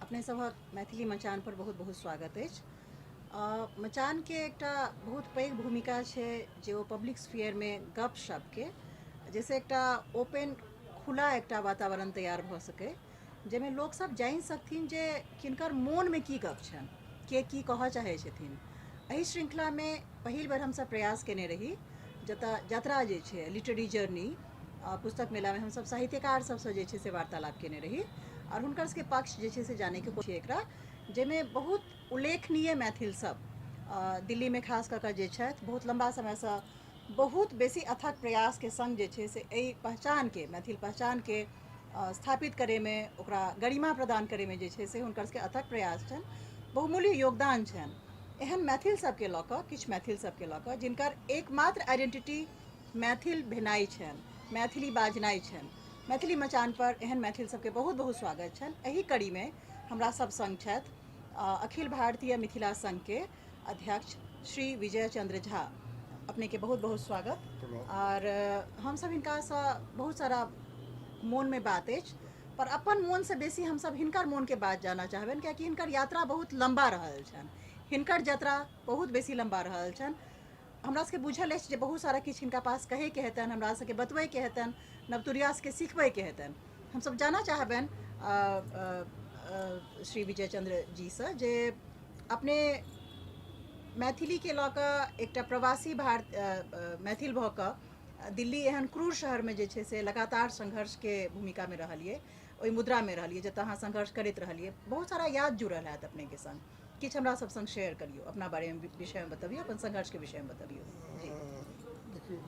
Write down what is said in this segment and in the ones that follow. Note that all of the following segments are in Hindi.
अपने सभक मैथिली मचान पर बहुत बहुत स्वागत अछि। मचान के एकटा बहुत पैघ भूमिका छै जे ओ पब्लिक स्फीयर में गपशप के जैसे एकटा ओपन खुला एकटा वातावरण तैयार भऽ सकै जाहिमे लोक सब जानि सकथिन जे किनकर मोन में की गप छनि, के की कहऽ चाहै छथिन। एहि श्रृंखला में पहिल बेर हमसब प्रयास केने रही जतऽ यात्रा जे छै लिटरेरी जर्नी पुस्तक मेला में हमसब साहित्यकार सबसँ जे छै से वार्तालाप केने रही और हुनकर सबके पक्ष जे छै से जाने के कोशिश एकरा जाहिमे बहुत उल्लेखनीय मैथिल सब दिल्ली में खास कऽ कऽ जे छथि बहुत लंबा समयसँ बहुत बेसी अथक प्रयास के संग जे छै से एहि पहचान के मैथिल पहचान के स्थापित करे में ओकरा गरिमा प्रदान करे में जे छै से हुनकर सबके अथक प्रयास छनि, बहुमूल्य योगदान छनि। एहन मैथिल सबके लऽ कऽ किछु मैथिल सबके लऽ कऽ जिनकर एकमात्र आइडेंटिटी मैथिल भेनाइ छनि, मैथिली बाजनाइ छनि, मैथिली मचान पर एहन मैथिल सबके बहुत बहुत स्वागत छनि। एही कड़ी में हमरा सब संग छथि अखिल भारतीय मिथिला संघ के अध्यक्ष श्री विजय चंद्र झा। अपने के बहुत बहुत स्वागत। और हम सब हिनका से बहुत सारा मोन में बात अछि, पर अपन मोन से बेसी हम सब हिनकर मोन के बात जानना चाहबनि कियाकि हिनकर यात्रा बहुत लंबा रहल छनि, हिनकर यात्रा बहुत बेसी लंबा रहल छनि। हमरा सबके बुझल अछि जे बहुत सारा किछु हिनका पास कहे के हेतनि, हमरा सबके बतबै के हेतनि, नवतुरिया के सिखबै के हेतनि। हम सब जानना चाहबनि श्री विजय चंद्र जी से जे अपने मैथिली के लऽ कऽ एकटा प्रवासी मैथिल भऽ कऽ दिल्ली एहन क्रूर शहर में जे छै से लगातार संघर्ष के भूमिका में रहलिए, ओहि मुद्रा में रहलिए जतऽ अहाँ संघर्ष करैत रहलिए। बहुत सारा याद जुड़ल हैत अपने के संग, किछु हमरा सब संग शेयर करियो, अपना बारे में विषय में बतबियो, अपन संघर्ष के विषय में बतबियो। जी देखियो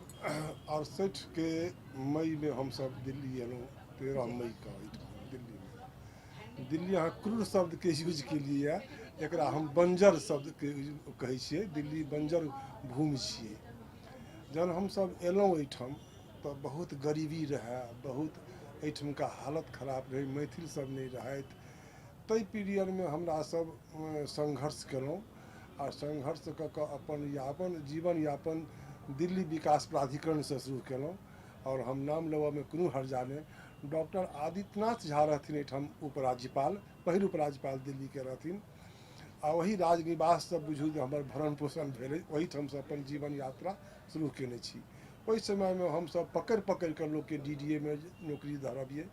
68 के मई में हम सब दिल्ली एलहुँ, 13 जी मई का दिल्ली में। दिल्ली अहाँ क्रूर शब्द के यूज के लिए एकरा हम बंजर शब्द के कहै छियै, दिल्ली बंजर भूमि छियै। जहन हम सब एलहुँ एहिठाम तऽ बहुत गरीबी रहै, बहुत एहिठुमका हालत खराब रहै, मैथिल सब नहीं रहथि। ताहि पीरियड में हमरा सब संघर्ष केलहुँ आ संघर्ष कऽ कऽ अपन जीवन यापन दिल्ली विकास प्राधिकरण से शुरू केलहुँ। और हम नाम लेबऽ में कोनो हर्जा नहीं। डॉक्टर आदित्यनाथ झा रहथिन एहिठाम उपराज्यपाल, पहिल उपराज्यपाल दिल्ली के रहथिन आ वही राजनिवास से बुझू जे हमर भरण पोषण भेल, ओहीठाम से अपन जीवन यात्रा शुरू केने छी। ओहि समय में हम सब पकड़ि कऽ लोक के DDA में नौकरी धरबिए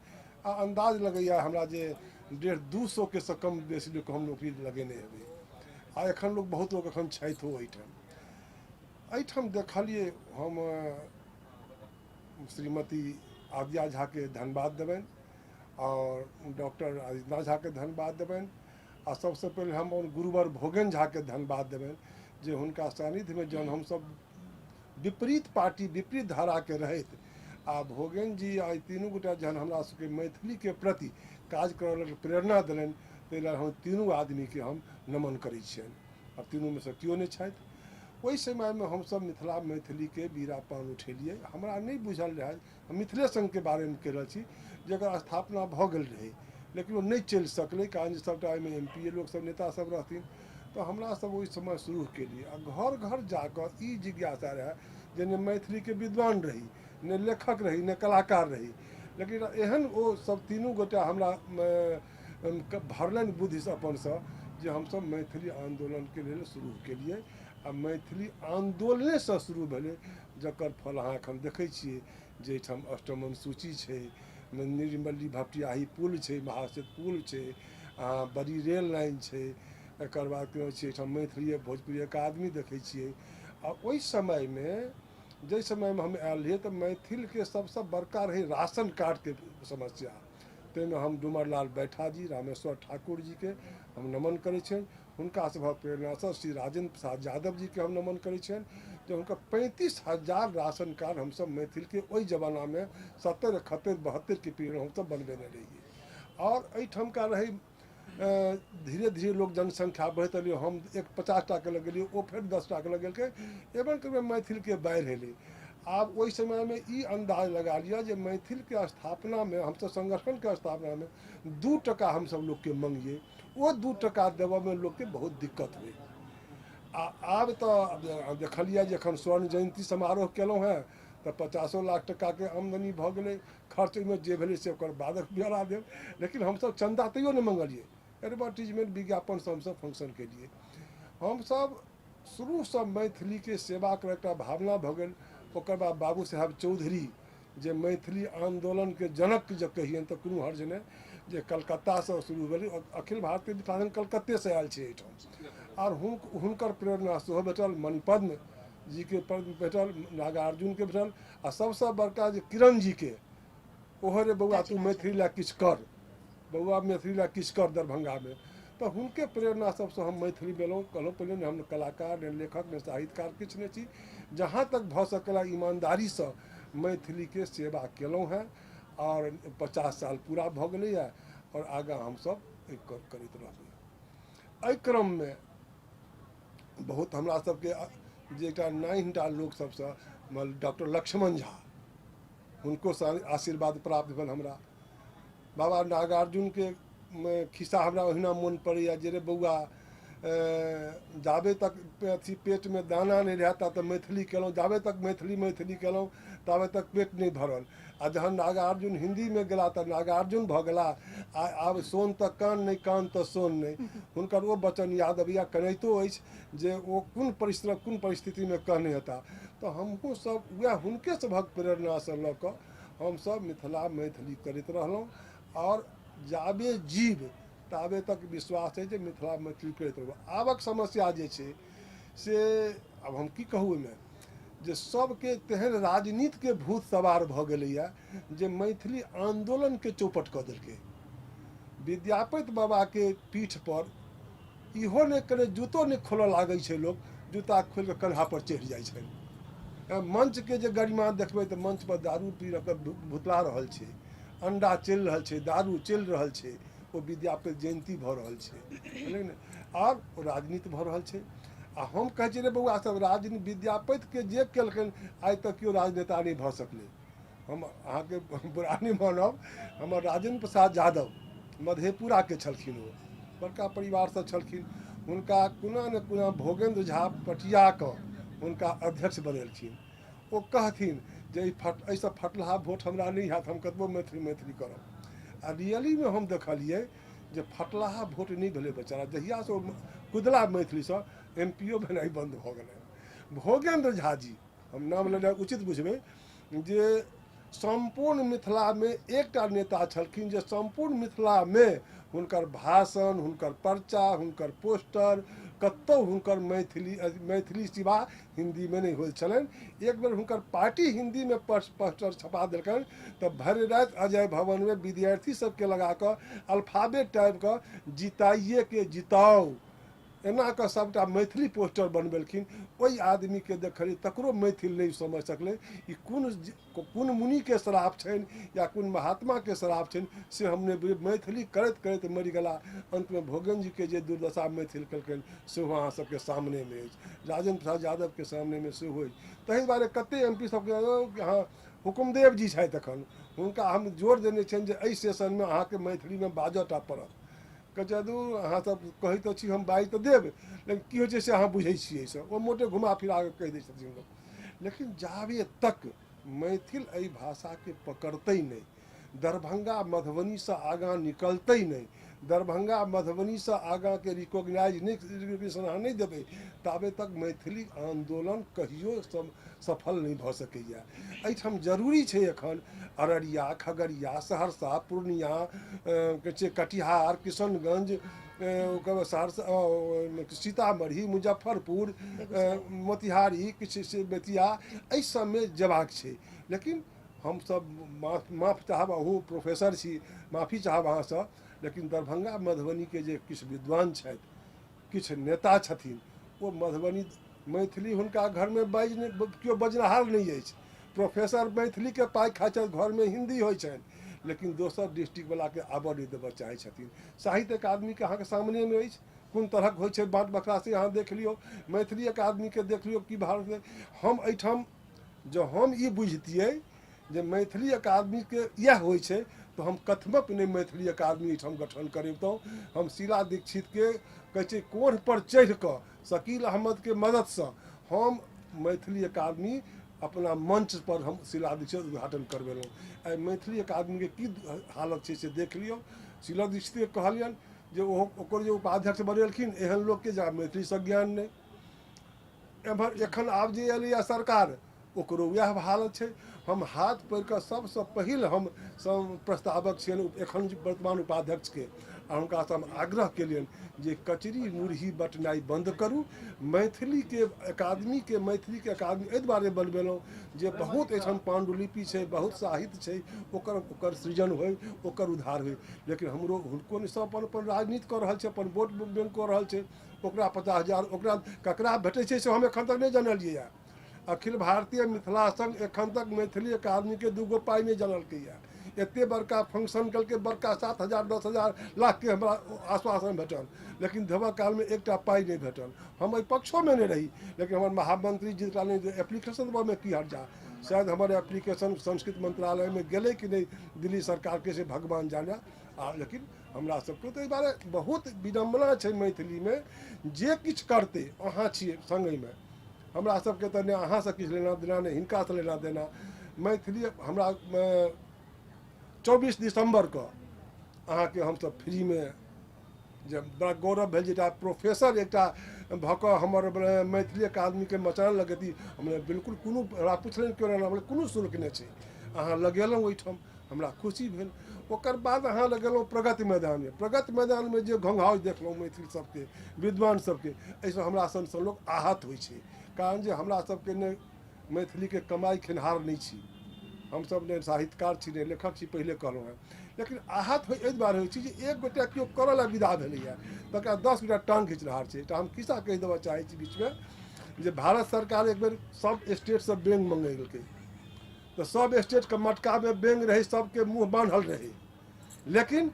आ अंदाज लगैया हमरा जे 150-200 के से कम बेसी लोक हम नौकरी लगेने हेबै। आ एखन लोक बहुत लोक एखन छथि एहिठाम देखलिए हम श्रीमती आद्या झा के धन्यवाद देबनि और डॉक्टर आदित्यनाथ झा के धन्यवाद देबनि आ सबसे पहले हम गुरुवर भोगेन झा के धन्यवाद देबनि जे हुनका सानिध्य में जहन हम सब विपरीत पार्टी विपरीत धारा के रहैत आ भोगेन जी आ तीनू गोटा जहन हमरा सबके मैथिली के प्रति काज करऽ प्रेरणा देलनि, ताहि लेल हम तीनू आदमी के हम नमन करै छियनि। और तीनू में से केओ नहीं छथि। ओहि समय में हम सब मिथिला मैथिली के बीड़ा पान उठेलिए। हमरा नहीं बुझल रहे, हम मिथिले संघ के बारे में कह रहल छी जकर स्थापना भऽ गेल रहे, लेकिन वो नहीं चलि सकलै कारण जे सबटा एहिमे MPA लोक सब नेता सब रहथिन। तो हमरा सब ओहि समय शुरू केलिए आ घर घर जाकर ई जिज्ञासा रहे जे ने मैथिली के विद्वान रही, ने लेखक रही, ने कलाकार रही, लेकिन एहन वो सब तीनू गोटा हमरा भरलनि बुद्धि से अपन से जे हम सब मैथिली आंदोलन के लेल शुरू केलिए आ मैथिली आंदोलने से शुरू भेलै जकर फल अहाँ एखन देखै छियै जे एहिठाम अष्टमन सूची छै, निर्मली भपटियाही पुल छै, महासेतु पुल छै, बड़ी रेल लाइन छै, एकर बाद कहै छियै एहिठाम मैथिली भोजपुरी अकादमी देखै छियै। आ ओहि समय में जाहि समय में हम आयल रहिए तऽ मैथिल के सबसे बड़का रहे राशन कार्ड के समस्या। ताहिमे हम डुमरलाल बैठा जी, रामेश्वर ठाकुर जी के हम नमन करै छियनि। हुनका सभक प्रेरणा से श्री राजेंद्र प्रसाद यादव जी के हम नमन करै छियनि जे हुनकर 35,000 राशन कार्ड हम सब मैथिल के ओहि जमाना में 70, 71, 72 के पीरियड हम सब बनबेने रहिए। और एहिठाम का रही धीरे धीरे लोग जनसंख्या बढ़त रहिए, हम 50टा के लगेलिए, वो फिर 10टा के लगेलकै, एवं कभी मैथिल के बाढ़ि एलै। आब ओहि समय में ई अंदाज लगा लिया जे मैथिल के स्थापना में हम सब संगठन के स्थापना में 2 टका हम सब लोग के मंगिए, वो 2 टका देवऽ में लोग के बहुत दिक्कत हुई। आब तो देखलिए जे एखन स्वर्ण जयंती समारोह केलहुँ हैं तो 50 लाख टका के आमदनी भऽ गेलै, खर्च में जे भेलै से ओकर बादक ब्यौरा देब, लेकिन हम सब चंदा तैयो नहीं मंगलिए। एडवर्टीजमेंट विज्ञापन से हमसब फंक्शन के लिए हम सब शुरू से मैथिली के सेवा करे एकटा भावना भ गेल। ओकर बाद बाबू साहब चौधरी जे मैथिली आंदोलन के जनक जे कहियन तऽ कोनो हर्ज नहि, जे कलकत्ता से शुरू भेलै, अखिल भारतीय मिथिलांचल कलकत्ते से आयल छै एहिठाम। और हुनकर प्रेरणा सेहो भेटल, मणिपद्म जी के भेटल, नागार्जुन के भेटल, आ सबसे बड़का जे किरण जी के, ओहो रे बउआ तू मैथिली ला किछु कर, बउआ मैथिली ला किछु कर दरभंगा में। तो हुनके प्रेरणा सबसे हम मैथिली बेलहुँ। कहलहुँ पहले ने हम कलाकार ने लेखक ने साहित्यकार किछु नहीं छी, जहाँ तक भ सकला ईमानदारी से मैथिली के सेवा केलहुँ हैं। और 50 साल पूरा भ गेलै है और आगा हम सब करैत रहबै। एहि क्रम में बहुत हमरा सबके जे एकटा 9टा लोक सबसे डॉक्टर लक्ष्मण झा, हुनको से आशीर्वाद प्राप्त भेल हमरा। बाबा नागार्जुन के खिस्सा हमरा ओहिना मन पड़ैया जे रे बउआ जाबे तक अथी पेट में दाना नहीं रहा ता मैथिली केलहुँ, जाबे तक मैथिली केलहुँ ताबे तक पेट नहीं भरल। आ जहन नागार्जुन हिंदी में गेला तऽ नागार्जुन भ गेला। आब सोन तऽ कान नहीं, कान तऽ सोन नहीं। हुनकर ओ वचन याद अबैया, कनैतो अछि जे ओ कोन परिस्थिति में कहने हेता। तो हमहूँ सब वएह हुनके सभक प्रेरणा से लऽ कऽ हम सब मिथिला मैथिली करैत रहलहुँ। और जाबे जीव ताबे तक विश्वास है जे मिथिला मैथिली करैत रहब। आबक समस्या जे छै से अब हम की कहूँ एहिमे, जे सबके तेहन राजनीति के भूत सवार भ गेलैया जे मैथिली आंदोलन के चौपट कऽ देलकै। विद्यापति बाबा के पीठ पर इहो नहीं करे, जूतो नहीं खोलऽ लागै छै लोग, जूता खोल के कन्हा पर चढ़ि जाइ छै। मंच के जे गरिमा देखबै तऽ मंच पर दारू पी के भुतला रहल छै, अंडा चलि रहल छै, दारू चलि रहल छै, ओ विद्यापति जयंती भऽ रहल छै, बुझलियै ने। और राजनीति भऽ रहल छै। आ हम कहै छियै रे बउआ सब, राजनीति विद्यापति के जे केलखिन आइ तक केओ राजनेता नहीं भऽ सकलै। हम अहाँके बुरा नहीं मानब, हमर राजेंद्र प्रसाद यादव मधेपुरा के छलखिन, ओ बड़का परिवार से छलखिन। हुनका कोना ने कोना भोगेंद्र झा पटिया कऽ हुनका अध्यक्ष बनेलखिन। ओ कहथिन जे एहिसँ फटलाहा वोट हमरा नहीं हैत, हम कतबो मैथिली करब। आ रियली में हम देखलिए जे फटलाहा वोट नहीं भेलै बेचारा। जहिया से कुदला मैथिली से MP भेनाइ बंद भ गेलै। भोगेंद्र झा जी, हम नाम लेना उचित बुझबै, जे संपूर्ण मिथिला में एकटा नेता छलखिन जे संपूर्ण मिथिला में हुनकर भाषण, हुनकर पर्चा, हुनकर पोस्टर कतौ हुनकर मैथिली सिवा हिंदी में नहीं होल छलनि। एक बेर हुनकर पार्टी हिंदी में पोस्टर छपा देलकनि तऽ भरि राति अजय भवन में विद्यार्थी सबके लगा कऽ अल्फाबेट टाइप कऽ जिताइए के जिताओ एना कऽ सबटा मैथिली पोस्टर बनबेलखिन। ओहि आदमी के देखलिए, तकरो मैथिल नहीं समझ सकलै ई कोन मुनि के श्राप छनि या कोन महात्मा के श्राप छनि से हमने मैथिली करैत करैत मरि गेला। अंत में भोगेंद्र जी के जे दुर्दशा मैथिल केलखिन सेहो अहाँ सबके सामने में अछि, राजेंद्र प्रसाद यादव के सामने में सेहो अछि। ताहि दुआरे कते MP सबके हाँ हुकुमदेव जी छथि एखन, हुनका हम जोर देने छनि जे एहि सेशन में अहाँके मैथिली में बाजऽ टा पड़त। कचदू अहाँ सब कहै तऽ छी हम बाजि तऽ देब, लेकिन की होइ छै से अहाँ बुझै छियै से ओ मोटे घुमा फिरा के कहि दै छथिन लोक। लेकिन जाबे तक मैथिल एहि भाषा के पकड़तै नहीं, दरभंगा मधुबनी से आगाँ निकलतै नहीं, दरभंगा मधुबनी से आगाँ के रिकॉग्नाइज नहीं अहाँ नहीं देबै, ताबे तक मैथिली आंदोलन कहियो सफल नहीं भऽ सकैया। एहिठाम जरूरी छै एखन अररिया, खगड़िया, सहरसा, पूर्णिया, कटिहार, किशनगंज, सहरसा, सीतामढ़ी, मुजफ्फरपुर, मोतिहारी, किछु बेतिया, एहि सबमें जेबाक छै। लेकिन हम सब माफ चाहब, अहूँ प्रोफेसर छी, माफी चाहब अहाँसँ, लेकिन दरभंगा मधुबनी के जे किछु विद्वान छथि, किछु नेता छथिन, ओ मधुबनी मैथिली हुनका घर में केओ बजनहार नहीं अछि। प्रोफेसर मैथिली के पाइ खाइ छथि, घर में हिंदी होइ छनि, लेकिन दोसर डिस्ट्रिक्ट वाला के आबऽ नहीं देबऽ चाहै छथिन। साहित्य अकादमी के अहाँके सामने में अछि, कोन तरहक होइ छै बाँट बखरा से अहाँ देख लियौ। मैथिली अकादमी के देख लियौ की भारत हम एहिठाम जँ हम ई बुझतियै जे मैथिली अकादमी के इएह होइ छै तो हम कथमक नहीं मैथिली अकादमी एहिठाम गठन करेबतहुँ। हम शीला दीक्षित के कहै छै कोढ़ पर चढ़ि कऽ शकील अहमद के मदद से हम मैथिली अकादमी अपना मंच पर हम शीला दीक्षित उद्घाटन करवेलहुँ। आइ मैथिली अकादमी के की हालत छै से देख लियौ। शीला दीक्षित के कहलियनि जे ओकर जे उपाध्यक्ष बनेलखिन एहन लोकके जा मैथिली से ज्ञान नहीं। एम्हर एखन आब जे एलैए सरकार ओकरो वएह हालत छै। हम हाथ पढ़ि कऽ सबसँ पहिल हम सब प्रस्तावक छियनि एखन वर्तमान उपाध्यक्षके आ हुनकासँ हम आग्रह केलियनि जे कचरी मुरही बँटनाइ बन्द करू। मैथिलीके मैथिलीके अकादमी एहि दुआरे बनबेलहुँ जे बहुत एहिठाम पाण्डुलिपि छै, बहुत साहित्य छै, ओकर सृजन होय, ओकर उद्धार होय। लेकिन हमरो हुनको सब अपन अपन राजनीति कऽ रहल छै, अपन वोट बैंक कऽ रहल छै। ओकरा 50,000 ओकरा ककरा भेटै छै से हम एखन तक नहीं जानलियै यऽ। अखिल भारतीय मिथिला संघ एखन तक मैथिली अकादमी के 2 गो पाई नहीं जानलकै यऽ। एते बड़का फंक्शन कल के बड़का 7,000 10,000 लाख के हमरा आश्वासन भेटल, लेकिन देवऽ काल में एकटा पाई नहीं भेटल। हम एहि पक्षों में नहीं रही, लेकिन हमारे महामंत्री जी ने एप्लीकेशन में की हर्जा, शायद हमारे एप्लीकेशन संस्कृत मंत्रालय में गेले कि नहीं दिल्ली सरकार के से भगवान जाने। लेकिन हमरा सबके तो बारे बहुत विडम्बना छै मैथिली में। जे किछु करते अहाँ छियै संगे में, हमरा सबके तो नहीं अहाँ से किछु लेना देना नहीं हिनका से लेना देना। मैथिली हमरा 24 दिसंबर को अहाँ के हम सब फ्री में जब बड़ा गौरव भेल जे प्रोफेसर एक भक हमर मैथिली अकादमी के मचान लगेती। हमने बिल्कुल कोनो हमरा पूछलन क्यों ना बोले कोनो शुल्क नहीं छै, अहाँ लगेलहुँ ओहिठाम हमरा खुशी भेल। ओकर बाद अहाँ लगेलहुँ प्रगति मैदान में। प्रगति मैदान में जे घोंघाओज देखलहुँ मैथिली सबके विद्वान सबके, एहिसँ हमरा सन लोक आहत होइ छै। कारण जे हमरा सबके ने मैथिली के कमाई खेनिहार नहीं छी, हम सब ने साहित्यकार छी ने लेखक छी, पहले कहलहुँ हैं। लेकिन आहत हो एहि दुआरे होइ छै जे एक गोटा केओ करऽ ला विदा भेलैए तकरा 10 गोटा टाँग घिचनिहार छै। तऽ हम खिस्सा कहि देबऽ चाहै छी बीच में जे भारत सरकार एक बेर सब स्टेट से बैंक मंगेलकै। तो सब स्टेट के मटका में बैंक रहे, सबके मुँह बांधल रहे, लेकिन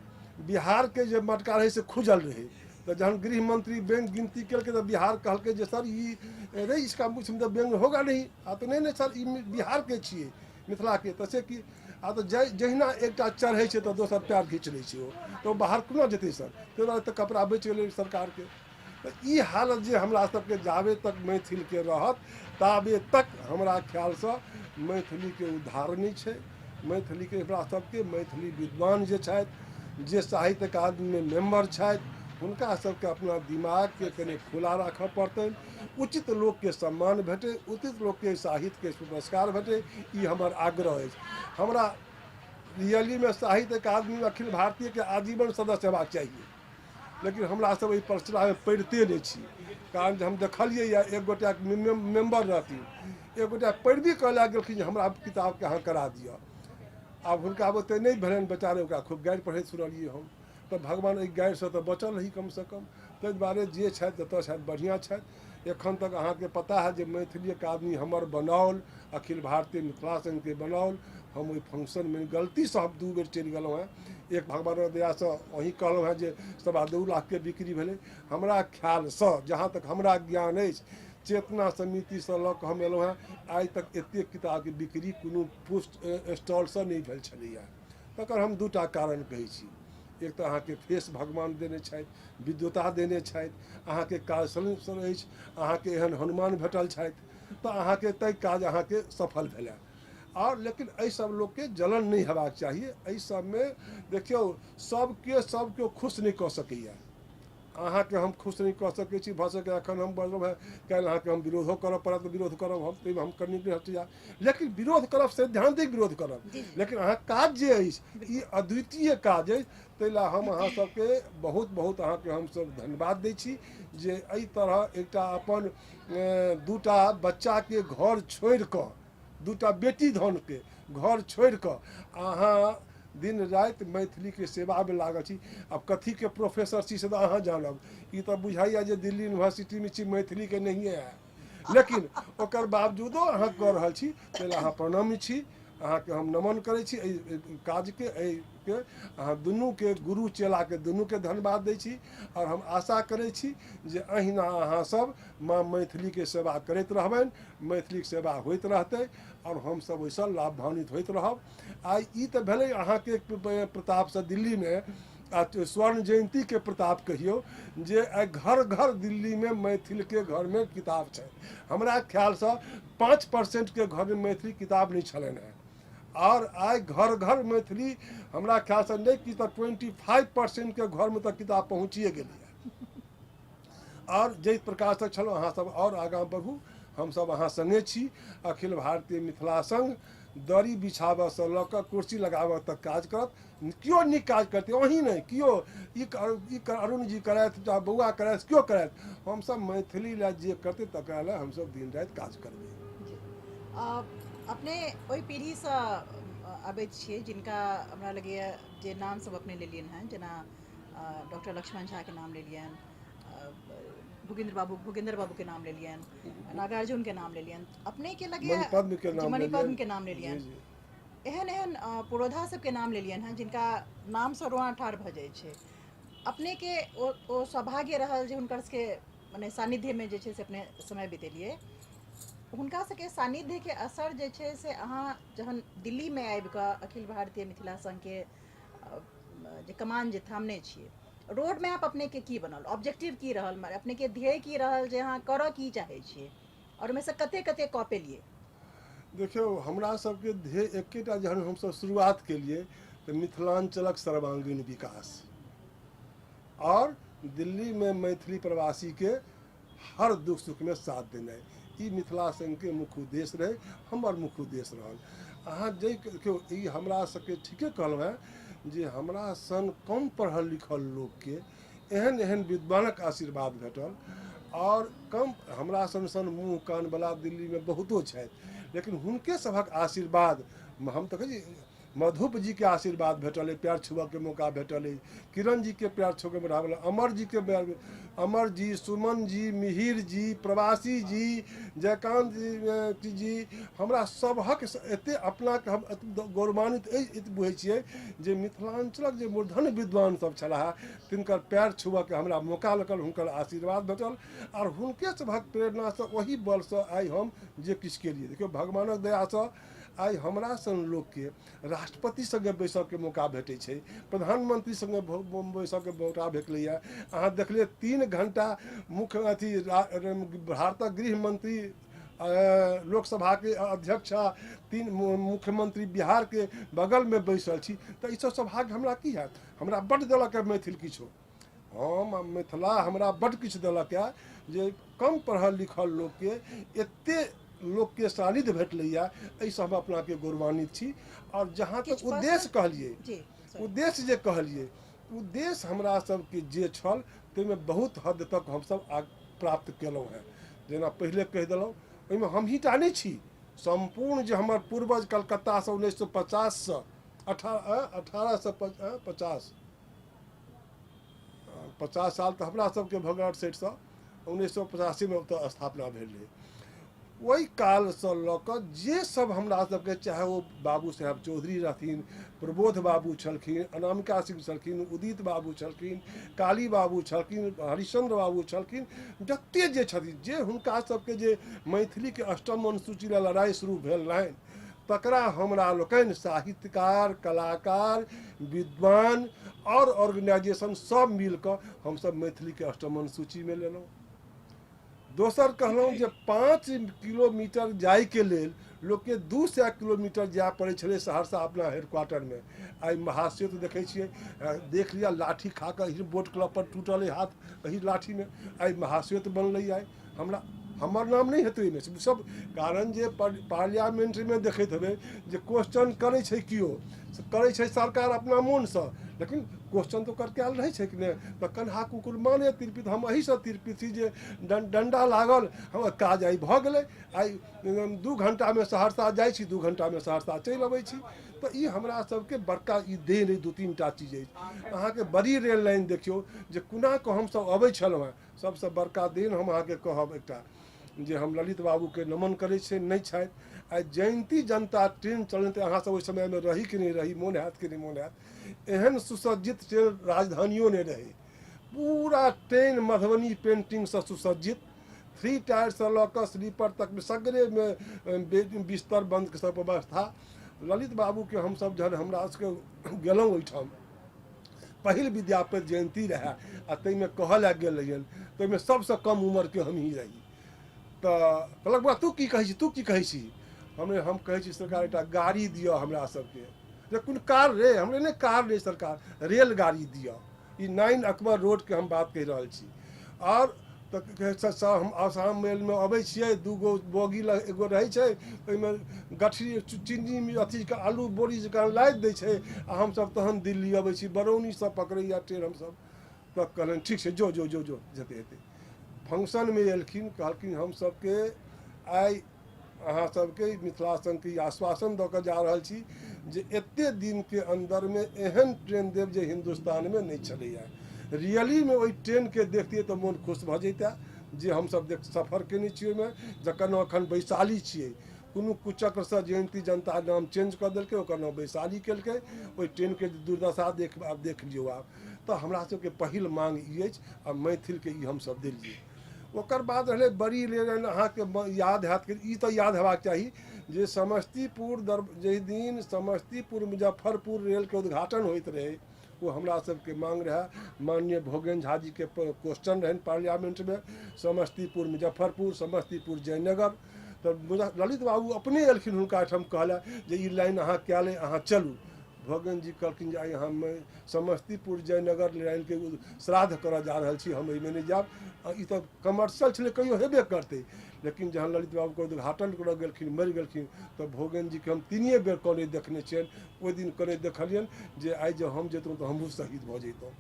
बिहार के जो मटका रहे से खुजल रहे। तो जहन गृह मंत्री बैंक गिनती केलकै तो बिहार कहलकै जे सर ये अरे इसका मुझ में तो बैंक होगा नहीं। तो नहीं सर ई बिहार के छिए मिथिला के। तो से कि तो जहिना एकटा चढ़ै छै तो दोसर पैर घीच लै छै, तो बाहर कोना जेतै सर। ताहि दुआरे तो कपड़ा बेच गेलै सरकार के। तो ई हालत जे हमरा सबके जाबे तक मैथिल के रहत ताबे तक हमरा ख्याल से मैथिली के उद्धार नहीं छै। मैथिली के हमरा सबके मैथिली विद्वान जे छथि, जे साहित्य अकादमी में मेंबर छथि, हुनका सबके अपना दिमाग के कने खुला राखऽ पड़तनि। उचित लोक के सम्मान भेटे, उचित लोक के साहित्य के पुरस्कार भेटे, ई हमर आग्रह अछि। हमरा रियली में साहित्य अकादमी अखिल भारतीय के आजीवन सदस्य हेबाक चाहिए, लेकिन हमरा सब एहि प्रचला में पढ़िते नहीं छी। कारण जे हम देखलिए या एक गोटा मेंबर रहथिन, एक गोटा पैरवी कहला गेलखिन जे हमरा किताब के अहाँ करा दिअ। आब हुनका ओते नहीं भेलनि बेचारे, ओकरा खूब गारि पढ़ैत सुनलिए हम। तो भगवान एहि गारि से तो बचल रही कम से कम। ताहि दुआरे जे छथि जतऽ छथि बढ़िआँ छथि। एखन तक अहाँके पता है जे मैथिली अकादमी हमर बनाओल अखिल भारतीय मिथिला संघ के बनाओल, हम ओहि फंक्शन में गलती से हम 2 बेर चलि गेलहुँ हैं। एक भगवान दया से वहीं कहलहुँ हैं जे 2.25 लाख के बिक्री भेलै। हमरा ख्याल से जहाँ तक हमरा ज्ञान अछि, चेतना समिति से लऽ कऽ हम एलहुँ हैं, आइ तक एतेक किताब के बिक्री कोनो पुष्ट स्टॉल से नहीं भेल छलैए। तकर हम 2टा कारण कहै छी। एक तो अहाँके फेस भगवान देने छथि, विद्वता देने छथि, अहाँके कौशल अछि, अहाँके एहन हनुमान भेटल छथि, तो अहाँके तय काज अहाँके सफल भेलै। और लेकिन एहि सब लोग के जलन नहीं हेबाक चाहिए। एहि सब में देखियो सबके खुश नहीं कऽ सकैए। अहाँके हम खुश नहीं कऽ सकै छी, भऽ सकै एखन हम बढ़लहुँ हैं, काल्हि अहाँके हम विरोधो करऽ पड़त तऽ विरोध करब हम, ताहिमे हम कनि नहीं हटि जायब। लेकिन विरोध करब सैद्धांतिक विरोध करब, लेकिन अहाँ काज जे अछि ई अद्वितीय काज अछि। ताहि ला हम अहाँ सबके बहुत बहुत अहाँके हमसब धन्यवाद दै छी जे एहि तरह एकटा अपन 2टा बच्चा के घर छोड़ि कऽ, 2टा बेटी धन के घर छोड़ि कऽ अहाँ दिन राति मैथिली के सेवा में लागल छी। अब कथी के प्रोफेसर छी से तो अहाँ जानब, ई तो बुझाइए जे दिल्ली यूनिवर्सिटी में छी, मैथिली के नहीं है। लेकिन ओकर बावजूदो अहाँ कऽ रहल छी, ताहि ला अहाँ प्रणम्य छी। अहाँके हम नमन करै छी एहि काज के, अहाँ दुनू के गुरु चेला के दुनू के धन्यवाद दै छी। और हम आशा करै छी जे अहिना अहाँ सब माँ मैथिली के सेवा करैत रहबनि, मैथिली के सेवा होइत रहतै और हम सब ओहिसँ लाभान्वित होइत रहब। आइ ई तऽ भेलै अहाँके प्रताप से दिल्ली में स्वर्ण जयंती के प्रताप कहियो जे आइ घर घर दिल्ली में मैथिल के घर में किताब छै। हमरा ख्याल से 5% के घर में मैथिली किताब नहीं छलनि हैं। और आइ घर घर मैथिली हमरा ख्याल से नहीं कि तो 25% के घर में तक किताब पहुँचिए गेलिए। और जिस प्रकार से चलो अहाँ सब और आगाँ बढ़ू, हम सब अहाँ संगे छी। अखिल भारतीय मिथिला संघ दरी बिछाबऽ से लऽ कऽ कुर्सी लगाबऽ तक काज करत। क्यों नीक काज करते वही नहीं क्यों अरुण जी करत चाहे बउआ करत क्यों करत, हम सब मैथिली ला जे करते तकरा ला हम सब दिन रात काज करबै। जी अपने ओहि पीढ़ीसँ अबैत छियै जिनका हमरा लगैए जे नाम सब अपने लेलियन हैं, जेना डॉक्टर लक्ष्मण झा के नाम लेलियन, भूगेंद्र बाबू के नाम लेलियन, नागार्जुन के नाम लेलियन, अपने के लगे मणिपद्म के नाम मणिपद्म के नाम लेलियन, जी, जी। एहन एहन पुरोधा सबके नाम लेलियन हैं जिनका नाम से रोआ ठाढ़ भऽ जाइ छै। अपने के ओ सौभाग्य रहल जे हुनकर सबके मने सानिध्य में जे छै से अपने समय बितेलिए। हुनका सबके सानिध्य के असर जे छै से अहाँ जहन दिल्ली में आबि कऽ अखिल भारतीय मिथिला संघ के जे कमान जे थामने छियै, रोड मैप अपने के की बनल, ऑब्जेक्टिव की रहल, अपने के ध्येय की रहल जे अहाँ करऽ की चाहे छियै, और ओहिमे से कते कते कऽ पेलिए? देखियो हमरा सबके ध्येय एकेटा, जहन हम सब शुरुआत केलिए तो मिथिलांचलक सर्वांगीण विकास और दिल्ली में मैथिली प्रवासी के हर दुख सुख में साथ देनाइ, ई मिथिला संघ के मुख्य उद्देश्य रहे, हमर मुख्य उद्देश्य रहल। अहाँ जे देखियो ई हमरा सबके ठीके कहलहुँ हैं जे हमरा सन कम पढ़ल लिखल लोग के एहन एहन विद्वानक आशीर्वाद भेटल, और कम हमरा सन मुँह कान वाला दिल्ली में बहुतो छथि, लेकिन हुनके सभक आशीर्वाद हम तो कही मधुप जी के आशीर्वाद भेटल है, पैर छुआ के मौका भेटल है, किरण जी के पैर छुए के मौका भेटल, अमर जी, सुमन जी, मिहिर जी, प्रवासी जी, जयकांत जी, हमरा सबहक एते अपना के हम गौरवान्वित बुझै छियै जे मिथिलांचलक जे मूर्धन्य विद्वान सब छलाह तिनकर पैर छुआ के हमरा मौका लगल, हुनकर आशीर्वाद भेटल, और हुनके सभक प्रेरणा से वही बल से आइ हम जे किछु केलिए। देखियो भगवानक दया से आइ हमरा सन लोग के राष्ट्रपति संगे बैसऽ के मौका भेटै छै, प्रधानमंत्री संगे बैसऽ के मौका भेटलैया। अहाँ देखलिए 3 घंटा मुख्य भारतक गृह मंत्री, लोकसभा के अध्यक्ष, 3 मुख्यमंत्री बिहार के बगल में बैसल छी, तो ई सब सौभाग्य हमरा की हैत? हमरा बड्ड देलक है मैथिल किछो, हम मिथिला हमरा बड्ड किछु देलक है जे कम पढ़ल लिखल लोग के एते लोग के सानिध्य भेटलैया, एहिसँ हम अपना के गौरवान्वित छी। और जहाँ तक उद्देश्य कहलिए, उद्देश्य जे कहलिए, उद्देश्य हमरा सबके जे छल ताहिमे बहुत हद तक हमसब प्राप्त केलहुँ हैं। जेना पहिले कहि देलहुँ, ओहिमे हम ही टा नहि छी, संपूर्ण जे हमर पूर्वज कलकत्ता से 1950 से 50 साल तऽ हमरा सबके भऽ गेल 68 से 1985 में ओतऽ स्थापना भेल रहे। वही काल से लऽ कऽ जे सब हमरा सबके, चाहे वो बाबू साहेब चौधरी रहथिन, प्रबोध बाबू छलखिन, अनामिका सिंह छलखिन, उदित बाबू छलखिन, काली बाबू छलखिन, हरिश्चंद्र बाबू छलखिन, जते जे छथिन, जे हुनका सबके जे मैथिली के अष्टम अनुसूची ला लड़ाई शुरू भेल रहनि, तकरा हमरा लोकनि साहित्यकार, कलाकार, विद्वान और ऑर्गेनाइजेशन सब मिलकर हमसब मैथिली के अष्टम अनुसूची में लेलहुँ। दोसर कहलहुँ जे 5 किलोमीटर जाय के लेल लोग के 200 किलोमीटर जाय पड़े छलै सहरसा अपना हेडक्वार्टर में। आई महासेतु देखै छियै, देख लिया लाठी खा कऽ बोट क्लब पर टूटल है हाथ, एही लाठी में आई महासेतु बनलै। आई हमर नाम नहीं हेतै एहिमे सब, कारण जे पार्लियामेंट में देखैत हेबै जे क्वेश्चन करै छै, किओ करै छै सरकार अपना मोन से, लेकिन क्वेश्चन तो करके आयल रहै छै कि नहीं, तो कन्हा कुकुर माने तिरपित, हम एहिसँ तिरपित छी जे डंडा लागल हमर काज आई भऽ गेलै। आई 2 घंटा में सहरसा जाइ छी, 2 घंटा में सहरसा चलि अबै छी। तो ई हमरा सबके बड़का ई देन अइ, 2-3 टा चीज अछि। अहाँके बड़ी रेल लाइन देखियौ जे कुना कऽ हमसब अबै छलहुँ हैं, सबसँ बड़का देन हम अहाँके कहब एकटा, जे हम ललित बाबू के नमन करै छै, नहीं छथि। आई जयंती जनता ट्रेन चलते, अहाँ सब ओहि समय में रही कि नहीं रही, मोन हैत कि नहीं मोन हैत, एहन सुसज्जित ट्रेन राजधानियों नहीं रही, पूरा ट्रेन मधुबनी पेंटिंग से सुसज्जित, 3 टायर से लऽ कऽ स्लीपर तक में सगरे में बिस्तर बंद के सब व्यवस्था। ललित बाबू के हमसब जहन हमरा सबके गेलहुँ ओहिठाम, पहिल विद्यापति जयंती रहे आ ताहिमे कहल गेल रहियन, ताहिमे सबसँ कम उम्र के हम ही रही। तो कहलक बा तू की कहै छी, तू की कहै छी, हम कहै छी सरकार एकटा गाड़ी दिअ हमरा सबके, जे कोन कार रे, हमरे नहीं कार रे सरकार, रेलगाड़ी दिअ। ई 9 अकबर रोड के हम बात कहि रहल छी। और हम आसाम मेल में अबै छियै, 2 गो बोगी एगो रहै छै, ओहिमे गठरी चीनी अथी के आलू बोरी जकाँ लादि दै छै, आ हमसब तहन दिल्ली अबै छी, बरौनीसँ पकड़ैया ट्रेन हमसब। तऽ कहलनि ठीक छै, जो जो जो जो जते हेतै। फंक्शन में एलखिन, कहलखिन हम सबके आइ अहाँ सबके मिथिला संघके ई आश्वासन दऽ कऽ जा रहल छी जे एते दिन के अंदर में एहन ट्रेन देव जे हिंदुस्तान में नहीं छलैया। रियली में ओहि ट्रेन के देखतियै तऽ मोन खुश भऽ जैता, जे हमसब सफर केने छियै ओहिमे, जकर एखन वैशाली छियै। कोनो कुचक्रसँ जयंती जनता नाम चेंज कऽ देलकै, ओकर नाम वैशाली केलकै। ओहि ट्रेनके दुर्दशा देख लियौ आब। तऽ हमरा सबके पहिल मांग ई अछि, आ मैथिलके ई हमसब देलियै। ओकर बाद रहलै बड़ी रेल, अहाँके याद हैत कि ई तऽ याद हेबाक चाही जे समस्तीपुर जाहि दिन समस्तीपुर मुजफ्फरपुर रेल के उद्घाटन होइत रहे, वो हमरा सबके मांग रहा। माननीय भोगेन झा जी के क्वेश्चन रहन पार्लियामेंट में, समस्तीपुर मुजफ्फरपुर, समस्तीपुर जयनगर। तो ललित बाबू अपने एलखिन हुनका ठाम कहला जे ई लाइन अहाँ कए ले, अहाँ चलू। भोगेन जी कहलखिन जे आइ हम समस्तीपुर जयनगर लाइन के श्राद्ध करऽ जा रहल छी, हम एहिमे नहीं जायब। ई तऽ कमर्शियल छलै, कहियो हेबे करतै। लेकिन जहन ललित बाबू के उद्घाटन करऽ गेलखिन, मरि गेलखिन, तऽ भोगेन जी के हम 3 बेर कने देखने छियनि। ओहि दिन कने देखलियनि जे आइ जे हम जैतहुँ तऽ हमहूँ शहीद भऽ जैतहुँ।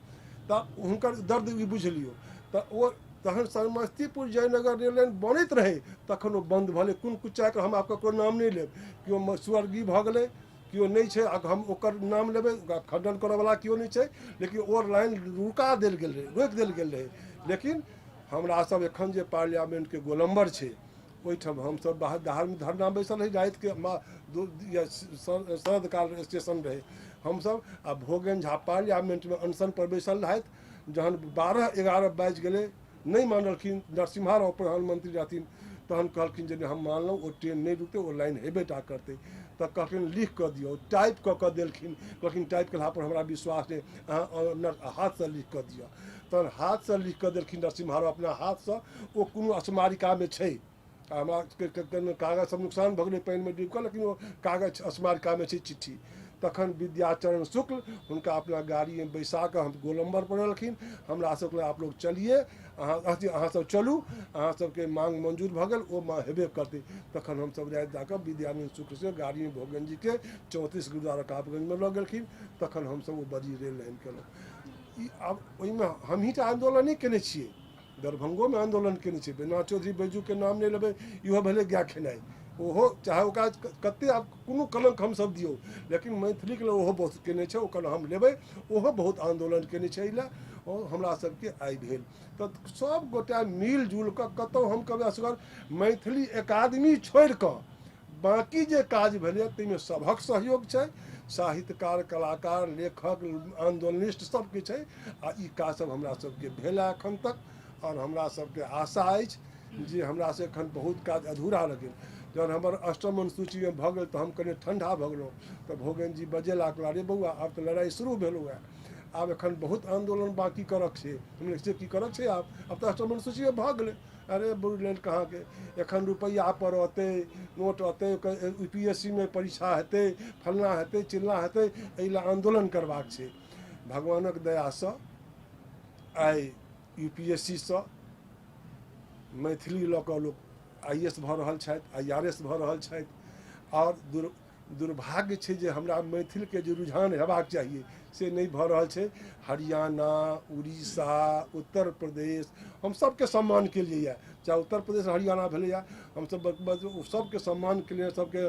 तऽ हुनकर दर्द ई बुझि लियौ। तऽ ओ तहन समस्तीपुर जयनगर रेल लाइन बनैत रहे, तखन ओ बंद भले। कोन कुच्चा के हम आब ककरो नाम नहीं लेब, केओ स्वर्गीय भऽ गेलै, केओ नहीं छै, हम ओकर नाम लेबै, ओकरा खंडन करऽवला केओ नहीं छै। लेकिन ओ लाइन रुका देल गेल रहे, रोकि देल गेल रहे। लेकिन हमरा सब एखन जे पार्लियामेंट के गोलम्बर छै, ओहिठाम हमसब बाहर में धरना बैसल रही, रात के शरद काल स्टेशन रहे हमसब। आ भोगेन झा पार्लियामेंट में अनशन पर बैसल रहथि। जहन 12-11 बाजि गेलै, नहीं मानलखिन, नरसिम्हा राव प्रधानमंत्री रहथिन, तहन कहलखिन जे हम मानलहुँ, ओ ट्रेन नहीं रुकतै, ओ लाइन हेबे टा करतै। तऽ कहलखिन लिख कऽ दियौ, टाइप कऽ कऽ देलखिन। कहलखिन टाइप केला पर हमरा विश्वास नहीं, अहाँ हाथसँ लिख कऽ दिअ। तहन हाथसँ लिख कऽ देलखिन नरसिम्हा राव अपना हाथसँ। ओ कोनो स्मारिकामे छै, हमरा कागज सब नुकसान भऽ गेलै पानिमे डूबि कऽ, लेकिन ओ कागज स्मारिकामे छै, चिट्ठी। तखन विद्याचरण शुक्ल हुनका अपना गाड़ी में बैसा कऽ हम गोलम्बर पर एलखिन। हमरा सबके आप लोग चलिए, अहाँ सब चलू, अहाँ सबके मांग मंजूर भऽ गेल, ओ मांग हेबे करतै। तखन हमसब राति जाकऽ विद्याचरण शुक्ल से गाड़ी में भोगेन जी के 34 गुरुद्वारा रकाबगंज में लऽ गेलखिन। तखन हमसब ओ बड़ी रेल लाइन केलहुँ। ई आब ओहिमे हमही टा आंदोलन नहीं केने छियै, दरभंगो में आंदोलन केने छियै। बेना चौधरी बैजू के नाम नहीं लेबै, इहो भेलै गाय खेनाइ। ओहो चाहे ओकरा कते आब कोनो कलंक हमसब दियौ, लेकिन मैथिली के लेल ओहो बहुत केने छै, ओकर हम लेबै। ओहो बहुत आंदोलन केने छै एहि लए, और हमरा सबके आइ भेल। तऽ सब गोटा मिलजुल कऽ कतहु हम कहबै असगर मैथिली अकादमी छोड़ि कऽ बाकी जे काज भेलै ताहिमे सभक सहयोग छै। साहित्यकार, कलाकार, लेखक, आंदोलनिस्ट सबके छै। आ ई काज सब हमरा सबके भेला एखन तक, और हमरा सबके आशा अछि जे हमरा से एखन बहुत काज अधूरा रहि गेल। जहन हमर अष्टम अनुसूची में भऽ गेल तऽ हम कनि ठंडा भऽ गेलहुँ। तऽ भोगेन जी बजेला, कहला रे बौआ आब तऽ लड़ाई शुरू भेल हुए, आब एखन बहुत आंदोलन बाकी करक छै। हमने से की करक छै, आब तऽ अष्टम अनुसूची में भऽ गेलै। अरे बुढ़ कहाँ के, एखन रुपैआ पर अतै, नोट अतै, UPSC में परीक्षा हेतै, फलना हेतै, चिल्ला हेतै, एहि लए आंदोलन करबाक छै। भगवानक दयासँ आइ UPSC सँ मैथिली लऽ कऽ लोक IAS भऽ रहल छथि, IRS भऽ रहल छथि। और दुर्भाग्य छै जे हमरा मैथिलके जे रुझान हेबाक चाहिए से नहीं भऽ रहल छै। हरियाणा, उड़ीसा, उत्तर प्रदेश हम सबके सम्मान केलिए यऽ, चाहे उत्तर प्रदेश हरियाणा भेलैया, हमसब सबके सम्मान केलिए, सबके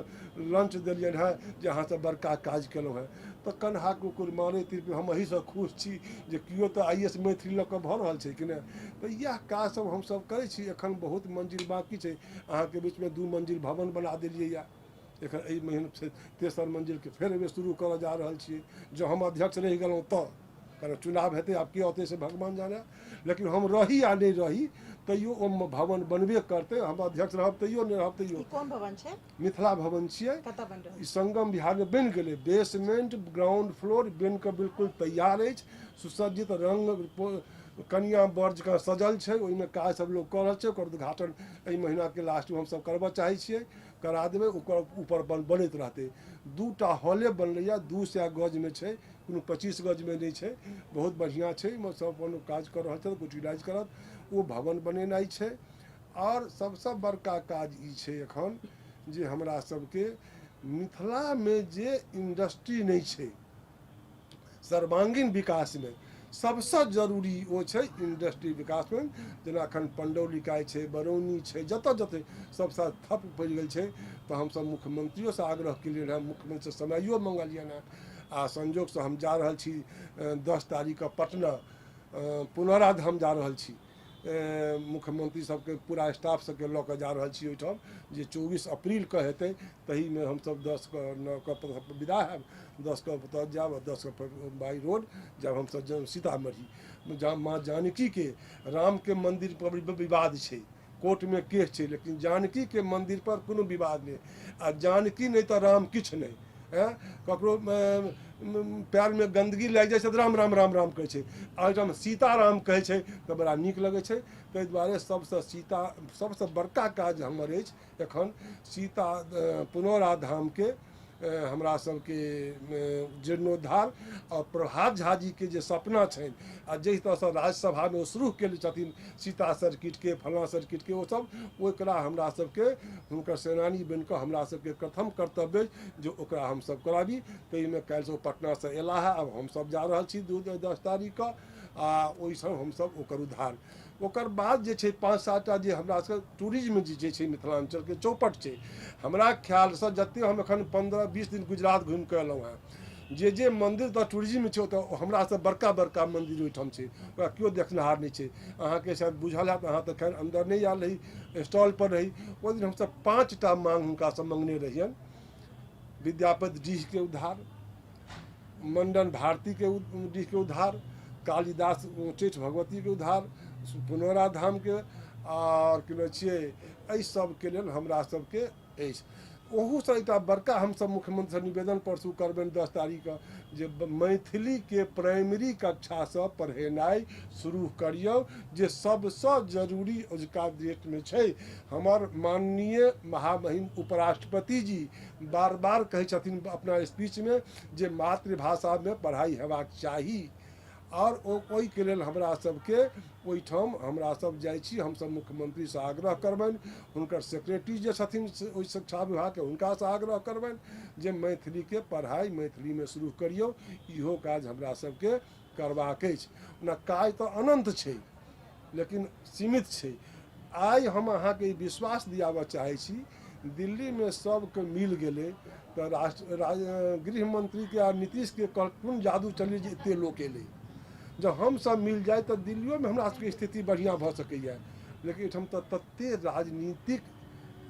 लंच देलियनि है जे अहाँ सब बड़का काज केलहुँ हैं। तऽ कन्हा कुकुर मारे तीर हम एहिसँ खुश छी जे केओ तऽ IAS मैथिली लऽ कऽ भऽ रहल छै कि नहि। तऽ इएह काज सब हमसब करै छी। एखन बहुत मंजिल बाकी छै, अहाँके बीचमे 2 मंजिल भवन बना देलियै यऽ। एखन एहि महीना से 3 मंजिलके फेर एहिबेर शुरू करऽ जा रहल छियै। जँ हम अध्यक्ष रहि गेलहुँ तऽ, कारण चुनाव हेतै, आब के औतै से भगवान जाने। लेकिन हम रही या नहीं रही तैयो ओ भवन बनबे करतै। हम अध्यक्ष रहब तैयो, नहीं रहब तैयो। कोन भवन छै? मिथिला भवन छियै। कतऽ बनि रहल ई संगम बिहार में बनि गेलै, बेसमेंट ग्राउंड फ्लोर बनि कऽ बिल्कुल तैयार अछि, सुसज्जित कनिया बर जकाँ सजल छै, ओहिमे काज सब लोग कऽ रहल छै। ओकर उद्घाटन एहि महीनाके लास्टमे हमसब करबऽ चाहै छियै, करा देबै। ओकर ऊपर बनैत रहतै। 2टा हॉले बनलैए, 200 गजमे छै, कोनो 25 गजमे नहीं छै। बहुत बढ़िया छै, सब अपन काज कर रहल छै, यूटिलाइज करत। वो भवन बनेनाइ छै। और सबसे बड़का काज ई छै एखन जे हमरा सबके मिथिलामे जे इंडस्ट्री नहीं छै सर्वांगीण विकास में, सबसे जरूरी वो छै इंडस्ट्री विकास में। जेना एखन पंडौल इकाई छै, बरौनी छै, जतऽ जतऽ सबसे ठप पड़ि गेल छै। तो हम सब मुख्यमंत्रियों से आग्रह केलियनि हैं, मुख्यमंत्री से समयो मंगलियनि हैं। आ संजोग से हम जा रहल छी 10 तारीख के पटना, पुनौराधाम जा रहल छी। मुख्यमंत्री सबके पूरा स्टाफ सबके लऽ कऽ जा रहल छी ओहिठाम, जे 24 अप्रैल के हेतै। तहीमे हमसब 10 के 9 के विदा हैब, 10 के ओतऽ जायब और 10 के बाई रोड जब हमसब सीतामढ़ी। जहाँ माँ जानकी के राम के मंदिर पर विवाद छै, कोर्ट में केस छै, लेकिन जानकी के मंदिर पर कोनो विवाद नहीं। आ जानकी नहीं तो राम किछ नहीं। ककरो पैर में गंदगी लागि जाइ छै तऽ राम राम राम राम कहै छै, आ ओहिठाम सीताराम कहै छै तऽ बड़ा नीक लगै छै। ताहि दुआरे सबसे बड़का काज हमर अछि एखन सीता पुनौराधाम के हमरा सबके जीर्णोद्धार। और प्रभात झा जी के जे सपना छनि, आ जाहि तरहसँ राज्यसभा में ओ शुरू केले छथिन सीता सर्किट के, फलां सर्किट के, वो सब ओकरा हमरा सबके हुनकर सेनानी बन कऽ हमरा सबके प्रथम कर्तव्य अछि जे ओकरा हमसब कराबी। ताहिमे काल्हि से पटना से एला है, अब हमसब जा रहल छी 10 तारीख के। आ ओहिसँ हमसब ओकर उद्धार, ओकर बाद जे छै 5-7टा जे हमरा सबके टूरिज्म जे छै मिथिलांचल के चौपट छै। हमरा ख्याल से जते हम एखन 15-20 दिन गुजरात घूमि कऽ एलहुँ हैं, जे मंदिर तऽ टूरिज्म छै ओतऽ हमरा से बड़का बड़का मंदिर ओहिठाम छै, ओकरा केओ देखनिहार नहीं छै। अहाँके शायद बुझल हैत, अहाँ तऽ खैर अंदर नहीं आयल रही, स्टॉल पर रही। ओहि दिन हमसब 5टा मांग हुनका से मंगने रहियन। विद्यापति डीह के उद्धार, मंडन भारती के डीह के उद्धार, कालिदास उच्चैठ भगवती के उद्धार, पुनौराधाम के, और कि कहै छियै एहि सबके लेल हमरा सबके अछि। ओहूसँ एकटा बड़का हमसब मुख्यमंत्री से निवेदन परसू करबनि 10 तारीख के, जे मैथिली के प्राइमरी कक्षा से पढ़ेनाइ शुरू करियौ, जे सबसे जरूरी अजुका डेट में छै। हमर माननीय महामहिम उपराष्ट्रपति जी बार बार कहै छथिन अपना स्पीच में जे मातृभाषा में पढ़ाई हेबाक चाही। और ओहिके लेल हमरा सबके ओहिठाम हमरा सब जाइ छी, हमसब मुख्यमंत्री से आग्रह करबनि, हुनकर सेक्रेटरी जे छथिन ओहि शिक्षा विभाग के हुनका से आग्रह करबनि जे मैथिली के पढ़ाई मैथिली में शुरू करियौ। इहो काज हमरा सबके करबाक अछि। ओना काज तऽ अनंत छै, लेकिन सीमित छै। आइ हम अहाँके विश्वास दियाबऽ चाहै छी, दिल्ली में सबके मिल गेलै तऽ गृह मंत्री के आ नीतीश के कोन जादू चलिए जे एते लोक एलै। जब हम सब मिल जाए तो दिल्लियों में हमरा सबके स्थिति बढ़िया भऽ सकैए। लेकिन एहिठाम तऽ तते राजनीतिक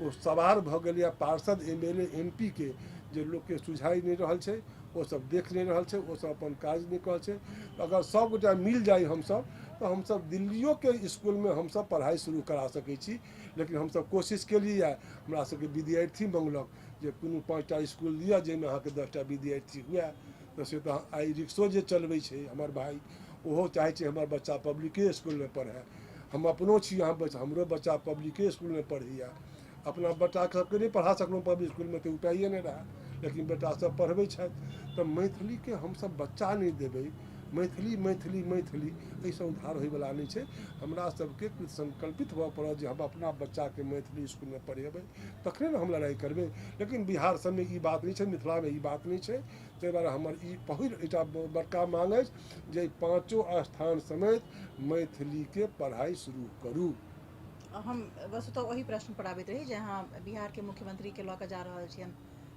ओ सवार भऽ गेल यऽ, पार्षद MLA MP के, जे लोग के सुझाइ नहीं रहल छै, वो सब देख नहीं रहल छै, वो सब अपन काज नहीं करै छै। अगर सब गोटा मिल जाए हमसब तो हमसब दिल्लियों के स्कूल में हमसब पढ़ाई शुरू करा सकै छी। लेकिन हमसब कोशिश केलिए, हमरा सबके विद्यार्थी मंगलक जे कोनो 5टा स्कूल दिअ जाहिमे अहाँके 10टा विद्यार्थी हुए। तो से तो आई रिक्शो जे चलबै छै हमर भाई, ओहो चाहे छै हमर बच्चा पब्लिके स्कूल में पढ़े। हम अपनो छी, यहाँ हमरो बच्चा पब्लिके स्कूल में पढ़ैया। अपना बच्चा सबके नहीं पढ़ा सकलहुँ पब्लिक स्कूल में, तो उपाइए नहीं रहा, लेकिन बेटा सब पढ़बै छथि। तो मैथिली के हमसब बच्चा नहीं देबै, मैथिली मैथिली मैथिली एहिसँ उद्धार होइवला नहीं छै। हमरा सबके संकल्पित हुअ पड़त जे हम अपना बच्चा के मैथिली स्कूल में पढ़ेबै, तखने ने हम लड़ाई करबै। लेकिन बिहार सब में ई बात नहीं छै, मिथिला में ई बात नहीं छै। ताहि दुआरे हमर ई पहिल एकटा बड़का मांग अछि जे 5 स्थान समेत मैथिली के पढ़ाई शुरू करू। हम वस्तुतः वही प्रश्न पर आबैत रही, जहाँ बिहार के मुख्यमंत्री के लऽ कऽ जा रहल छियनि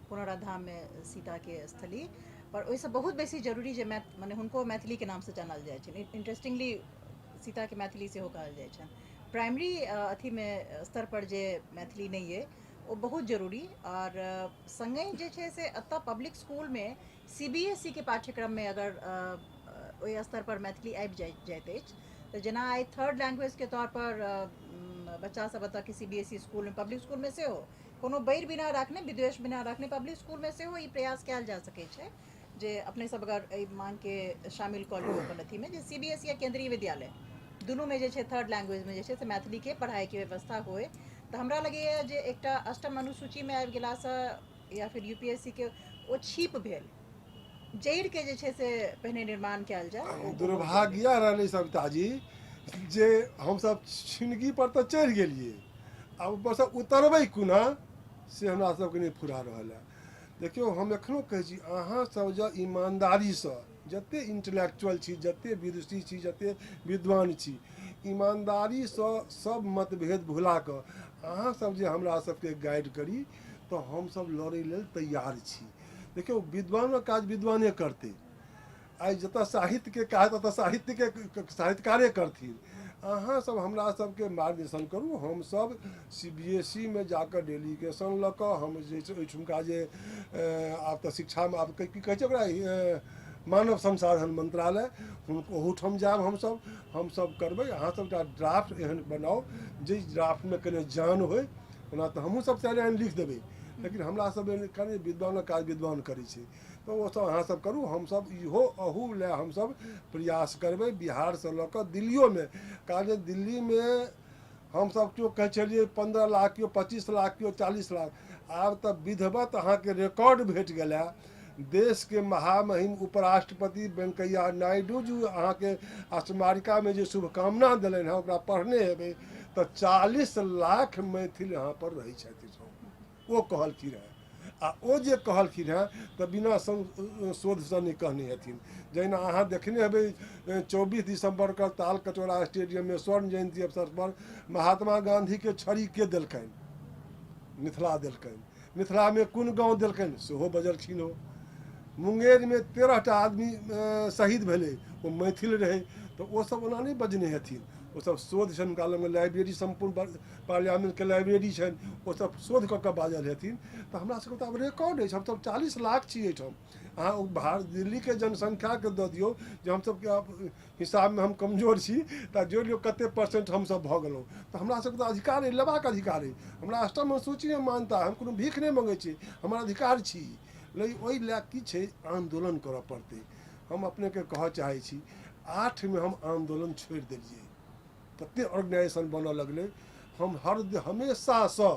पुनौराधाम में सीता के स्थली पर, ओहिसँ बहुत बेसी जरूरी जे मने हुनको मैथिली के नाम से जानल जाइ छनि। इंटरेस्टिंगली सीता के मैथिली सेहो कहल जाइ छनि। प्राइमरी अथी में स्तर पर जे मैथिली नहीं है वो बहुत जरूरी। और संगहि जे छै से एतऽ पब्लिक स्कूल में CBSE के पाठ्यक्रम में अगर ओहि स्तर पर मैथिली आबि जाइत अछि, तो जेना आइ 3rd लैंग्वेज के तौर पर बच्चा सब एतऽ के CBSE स्कूल में, पब्लिक स्कूल में सेहो कोनो बैर बिना राखने, विद्वेष बिना राखने पब्लिक स्कूल में सेहो ई प्रयास कयल जा सकै छै जे अपने सब अगर एहि मांग के शामिल कऽ ली अपन अथी में, जे CBSE या केंद्रीय विद्यालय दुनू में जे छै थर्ड लैंग्वेज में जे छै से मैथिली के पढ़ाई के व्यवस्था होए तो हमरा लगैए जे एकटा अष्टम अनुसूची में आबि गेलासँ या फिर यूपीएससी के ओ छीप भेल जड़ि के जे छै से पहिने निर्माण कयल जाय ओ बहुत दुर्भाग्य यह रहलै सविताजी जे हमसब छिनगी पर तऽ चढ़ि गेलिए आब ऊपरसँ उतरबै कोना से हमरा सबके नहीं फुरा रहल है। देखियो हम एखनो कहै छी अहाँ सब जे ईमानदारीसँ जते इंटेलेक्चुअल छी जते विदुषी छी जते विद्वान छी ईमानदारीसँ सब मतभेद भुला कऽ अहाँ सब जे हमरा सबके गाइड करी तऽ हमसब लड़ै लेल तैयार छी। देखियो विद्वानक काज विद्वाने करतै आई जतऽ साहित्य के काज ततऽ साहित्य के साहित्यकारे करथिन। अहाँ सब हमरा सबके मार्गदर्शन करू हम सब CBSE में जाकर डेलीगेशन लऽ कऽ हम जे छै ओहिठुमका जे आब तऽ शिक्षामे आब की कहै छै ओकरा मानव संसाधन मंत्रालय ओहूठाम जायब हमसब करबै। अहाँ सब ड्राफ्ट एहन बनाउ जे ड्राफ्टमे कने जान होय ओना तऽ हमहूँ सब चारि लाइन लिख देबै लेकिन हमरा सब कनि विद्वानक काज विद्वान करै छै तो वो सब अहाँ सब करू हमसब इहो अहू लए हमसब प्रयास करबै बिहारसँ लऽ कऽ दिल्लियोमे कारण दिल्ली में हमसब केओ कहै छलिए 15 लाख केओ 25 लाख केओ 40 लाख आब तऽ विधिवत अहाँके रिकॉर्ड भेट गेल देश के महामहिम उपराष्ट्रपति वेंकैया नायडू जी अहाँके स्मारिका में जे शुभकामना देलनि हैं ओकरा पढ़ने हेबै तऽ 40 लाख मैथिल यहाँ पर रहै छथि ओ कहलखिन हैं आ ओ जे कहलखिन हैं तऽ बिना शोधसँ नहि कहने हथिन। जहिना अहाँ देखने हेबै 24 दिसंबर के ताल कटोरा स्टेडियम में स्वर्ण जयंती अवसर पर महात्मा गांधी के छड़ी के देलकनि मिथिला देलकनि मिथिला में कोन गाँव देलकनि सेहो बजलखिन हो। मुंगेर में 13 टा आदमी शहीद भेलै वो मैथिल रहे तो वो सब ओना नहीं बजने हथिन वो सब शोध छनि हुनका लगमे लाइब्रेरी संपूर्ण पार्लियामेंट के लाइब्रेरी छनि वो सब शोध कऽ कऽ बाजल हेथिन तऽ हमरा सबके तऽ आब रिकॉर्ड अछि हमसब 40 लाख छी एहिठाम। अहाँ भारत दिल्ली के जनसंख्या के दऽ दियौ जे हमसब हिसाब में हम कमजोर छी तऽ जोड़ि लियौ कते परसेंट हमसब भऽ गेलहुँ तऽ हमरा सबके तऽ अधिकार अइ लेबाक अधिकार अइ हमरा अष्टम अनुसूची में मानता हम कोनो भीख नहीं मंगै छी हमर अधिकार छी लेकिन ओहि लए की छै आंदोलन करऽ पड़तै। हम अपने के कहऽ चाहै छी 8 में हम आंदोलन छोड़ि देलिए तते ऑर्गेनाइजेशन बनऽ लगलै हम हमेशासँ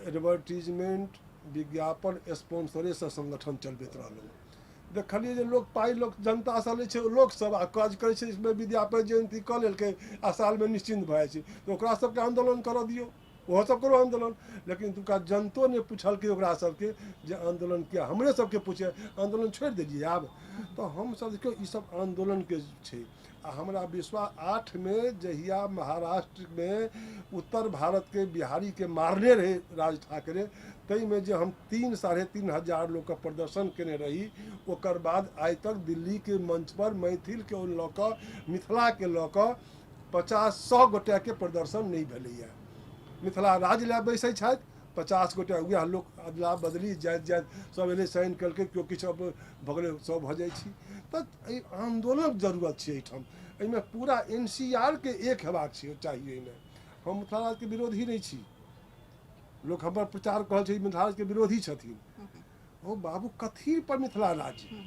एडवर्टीजमेंट विज्ञापन स्पॉन्सरेसँ संगठन चलबैत रहलहुँ। देखलिए जे लोग पाइ लोग जनतासँ लै छै लोकसभ आ काज करै छै इसमें विद्यापति जयंती कऽ लेलकै आ सालमे निश्चिन्त भऽ जाइ छै तऽ ओकरा सबके आंदोलन करऽ दियौ ओहो सब करो आंदोलन लेकिन तुका जनतो ने पूछलकै ओकरा सबके जे आंदोलन किया हमरे सबके पूछे आंदोलन छोड़ि देलिए आब तो हम सब देखियो ई सब आंदोलन के छै आ हमरा विश्वास 8 में जहिया महाराष्ट्र में उत्तर भारत के बिहारी के मारने रहे राज ठाकरे तई में जे हम 3-3.5 हजार लोग का प्रदर्शन केने रही ओकर बाद आइ तक दिल्ली के मंच पर मैथिल के लऽ कऽ मिथिला के लऽ कऽ 50-100 गोटे के प्रदर्शन नहीं भेलैया। मिथिला राज्य लए बैसै छथि 50 गोटे वएह लोक अदला बदली जाइत सब एलै साइन केलकै केओ किछु अब भऽ गेलै सब भऽ जाइ छी तऽ एहि आंदोलनक जरूरत छै एहिठाम एहिमे पूरा NCR के एक हेबाक चाहिए एहिमे हम मिथिला राज्य के विरोधी नहीं छी लोक हमर प्रचार कहल छै मिथिला राज्य के विरोधी छथिन ओ बाबू कथी पर मिथिला राज्य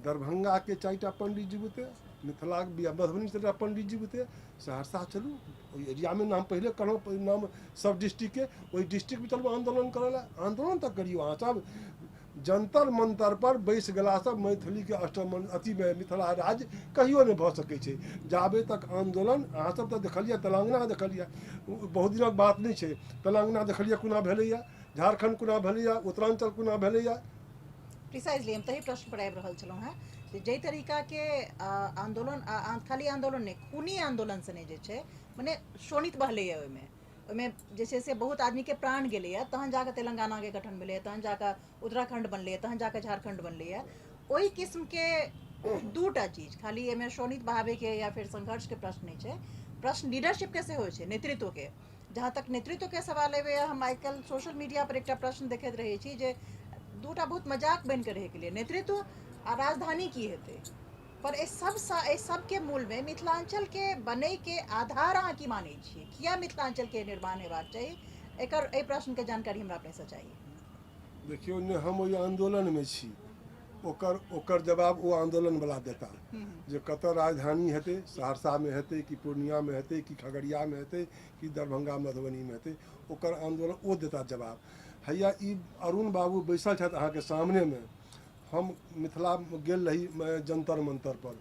दरभंगा के 4टा पंडित जी बुते मिथिला मधुबनी 4टा पंडित जी बुते सहरसा चलू ओहि एरिया में नाम पहले कहूँ नाम सब डिस्ट्रिक्ट के वही डिस्ट्रिक्ट में चलू आंदोलन करे आंदोलन तक करियो अहाँ सब जंतर मंतर पर बैस गला सब मैथिली के अष्टम अथी में मिथिला राज्य कहियो नहीं भऽ सकै छै जाबे तक आंदोलन अहाँ सब तऽ देखलिए तेलंगाना देखलिए बहुत दिनक बात नहीं छै तेलंगाना देखलिए कोना भेलैया झारखंड कोना भेलैया उत्तरांचल कोना भेलैया प्रिसाइजली हम तही प्रश्न पर आबि रहल छलहुँ हैं जे जाहि तरीका के आंदोलन खाली आंदोलन नहीं खूनी आंदोलन से नहीं जे छै मने शोणित बहलैया ओहिमे जे छै से बहुत आदमी के प्राण गेलैया तहन जाकऽ तेलंगाना के गठन भेलैया तहन जाकऽ उत्तराखंड बनलैया तहन जाकऽ झारखंड बनलैया ओहि किस्म के दूटा चीज खाली एहिमे शोणित बहावे के या फिर संघर्ष के प्रश्न नहीं छै प्रश्न लीडरशिप के सेहो छै नेतृत्व के जहाँ तक नेतृत्व के सवाल एबे हम आइकाल्हि सोशल मीडिया पर एकटा प्रश्न देखैत रहै छी जे दूटा बहुत मजाक बन के रहे के लिए नेतृत्व आ राजधानी की हेतै पर एहि सबके मूल में मिथिलांचल के बनै के आधार अहाँ की मानै छियै किया मिथिलांचल के निर्माण हेबाक चाही एकर एहि प्रश्न के जानकारी हमरा अपने से चाहिए। देखियो ने हम ओहि आंदोलन में छी ओकर ओकर जवाब वो आंदोलन वाला देता जे कतऽ राजधानी हेतै, सहरसा में हेतै कि पूर्णिया में हेतै कि खगड़िया में हेतै कि दरभंगा मधुबनी में हेतै, ओकर आंदोलन वो देता जवाब। हैया ई अरुण बाबू बैसल छथि अहाँके सामने में। हम मिथिला गेल रही जंतर मंतर पर,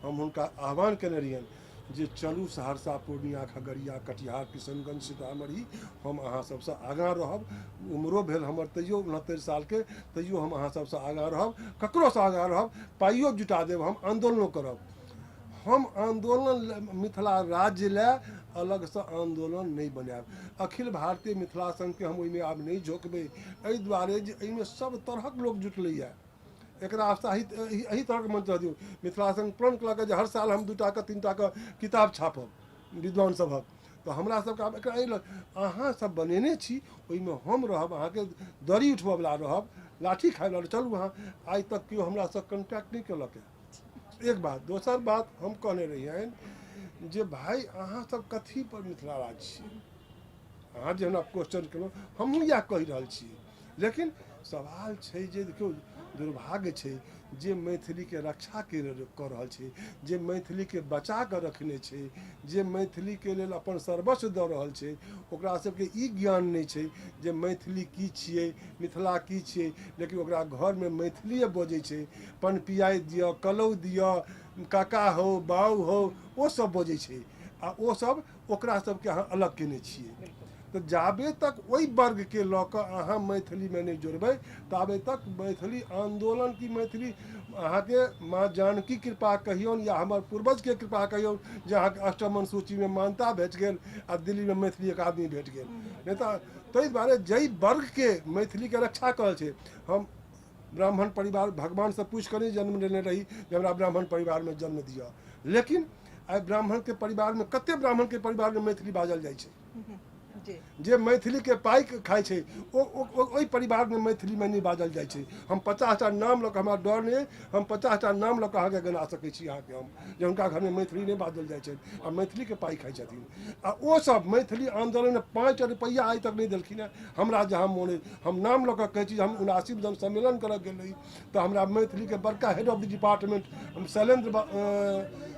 हम हुनका आह्वान केने रहियनि जे चलू सहरसा पूर्णिया खगड़िया कटिहार किशनगंज सीतामढ़ी, हम अहाँ सबसे आगाँ रहब। उम्रो भेल हमर तैयो 69 साल के, तैयो हम अहाँ सबसे आगाँ रहब, ककरो से आगाँ रहब, पाइयो जुटा देब, हम आंदोलनो करब। हम आंदोलन मिथिला राज्य ले अलग से आंदोलन नहीं बनायब। अखिल भारतीय मिथिला संघ के हम ओहिमे आब नहीं झोंकबै, एहि दुआरे जे एहिमे सब तरहक लोक जुटलैए। एक एही तरह के मंच दियौ। मिथिला संघ प्रण कलक जे हर साल हम 2टा के 3टा के किताब छापब विद्वान सभक, तो हमरा सबके आब एकरा एहि अहाँ सब बनेने छी, ओहिमे हम रहब, अहाँके दरी उठबऽ वाला रहब, लाठी खाय वाला। चलू अहाँ आइ तक केओ हमरा से कॉन्टैक्ट नहीं केलक है, एक बात। दोसर बात हम कहने रहियनि जे भाई अहाँ सब कथी पर मिथिला राज्य छी, अहाँ जे हमरा क्वेश्चन केलहुँ हमहूँ इएह कहि रहल छी। लेकिन सवाल छै जे देखियौ दुर्भाग्य छै जे मैथिली के रक्षा कऽ रहल छै, जे मैथिली के बचा कऽ रखने छै, जे मैथिली के लेल अपन सर्वस्व दऽ रहल छै, ओकरा सबके ई ज्ञान नहीं छै जे मैथिली की छियै, मिथिला की छियै। लेकिन ओकरा घर में मैथिलीए बजै छै, पन पियाई दिअ, कलौ दिअ, काका हो बाऊ हो, ओ सब बजै छै, आ ओ सब ओकरा सबके अहाँ अलग केने छियै। तो जाबे तक वही वर्ग के लऽ कऽ अहाँ मैथिली में नहीं जोड़बै, ताबे तक मैथिली आंदोलन की मैथिली अहाँके माँ जानकी कृपा कहियौन या हमर पूर्वज के कृपा कहियौन जे अहाँके अष्टमन सूची में मान्यता भेट गेल आ दिल्ली में मैथिली अकादमी भेट गेल। नहीं तो ताहि दुआरे जई वर्ग के मैथिली के रक्षा करल छै। हम ब्राह्मण परिवार भगवान से पूछ कर नहीं जन्म लेने रही जे हमरा ब्राह्मण परिवार में जन्म दिया, लेकिन आइ ब्राह्मण के परिवार में कते ब्राह्मण के परिवार में मैथिली बाजल जाइ छै, जे मैथिली के पाई खाइ छै ओहि परिवार में मैथिली में नहीं बाजल जाइ छै। हम 50टा नाम लऽ कऽ, हमरा डर नहीं, हम 50टा नाम लऽ कऽ अहाँके गिना सकै छी अहाँके हम, जे हुनका घर में मैथिली नहीं बाजल जाइ छै आ मैथिली के पाई खाइ छथिन। आ ओ सब मैथिली आंदोलन में 5 रुपैया आइ तक नहीं देलखिन है। हमरा जहाँ मोन हम नाम लऽ कऽ कहै छी, हम 79 जन सम्मेलन करऽ गेल रही तऽ हमरा मैथिली के बड़का हेड ऑफ द डिपार्टमेंट हम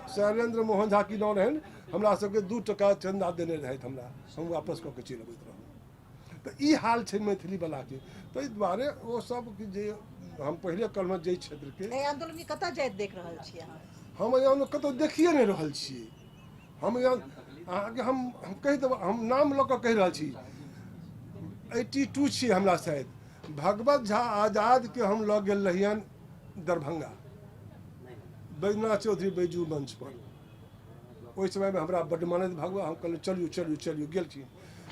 शैलेंद्र मोहन झा की नाम रहनि, हमरा सबके 2 टका चंदा देने रहथि हमरा, हम वापस कऽ के चलि अबैत रहूँ। तो ई हाल छै मैथिली वाला के। ताहि दुआरे ओ सब जे हम पहले कहलहुँ जे क्षेत्र के एहि आंदोलन के कतऽ जाइत देख रहल छी अहाँ? हम यहाँ कतौ देखिए नहीं रहल छियै। हम यहाँ अहाँके हम कहि देब, हम नाम लऽ कऽ कहि रहल छी 82 छियै हमरा शायद। भगवत झा आजाद के हम लऽ गेल रहियनि दरभंगा बैजनाथ चौधरी बैजू मंच पर। ओहि समय में हमरा बड्ड मानैत भगवान, हम कहलियै चलियौ चलियौ चलियौ गेलखिन।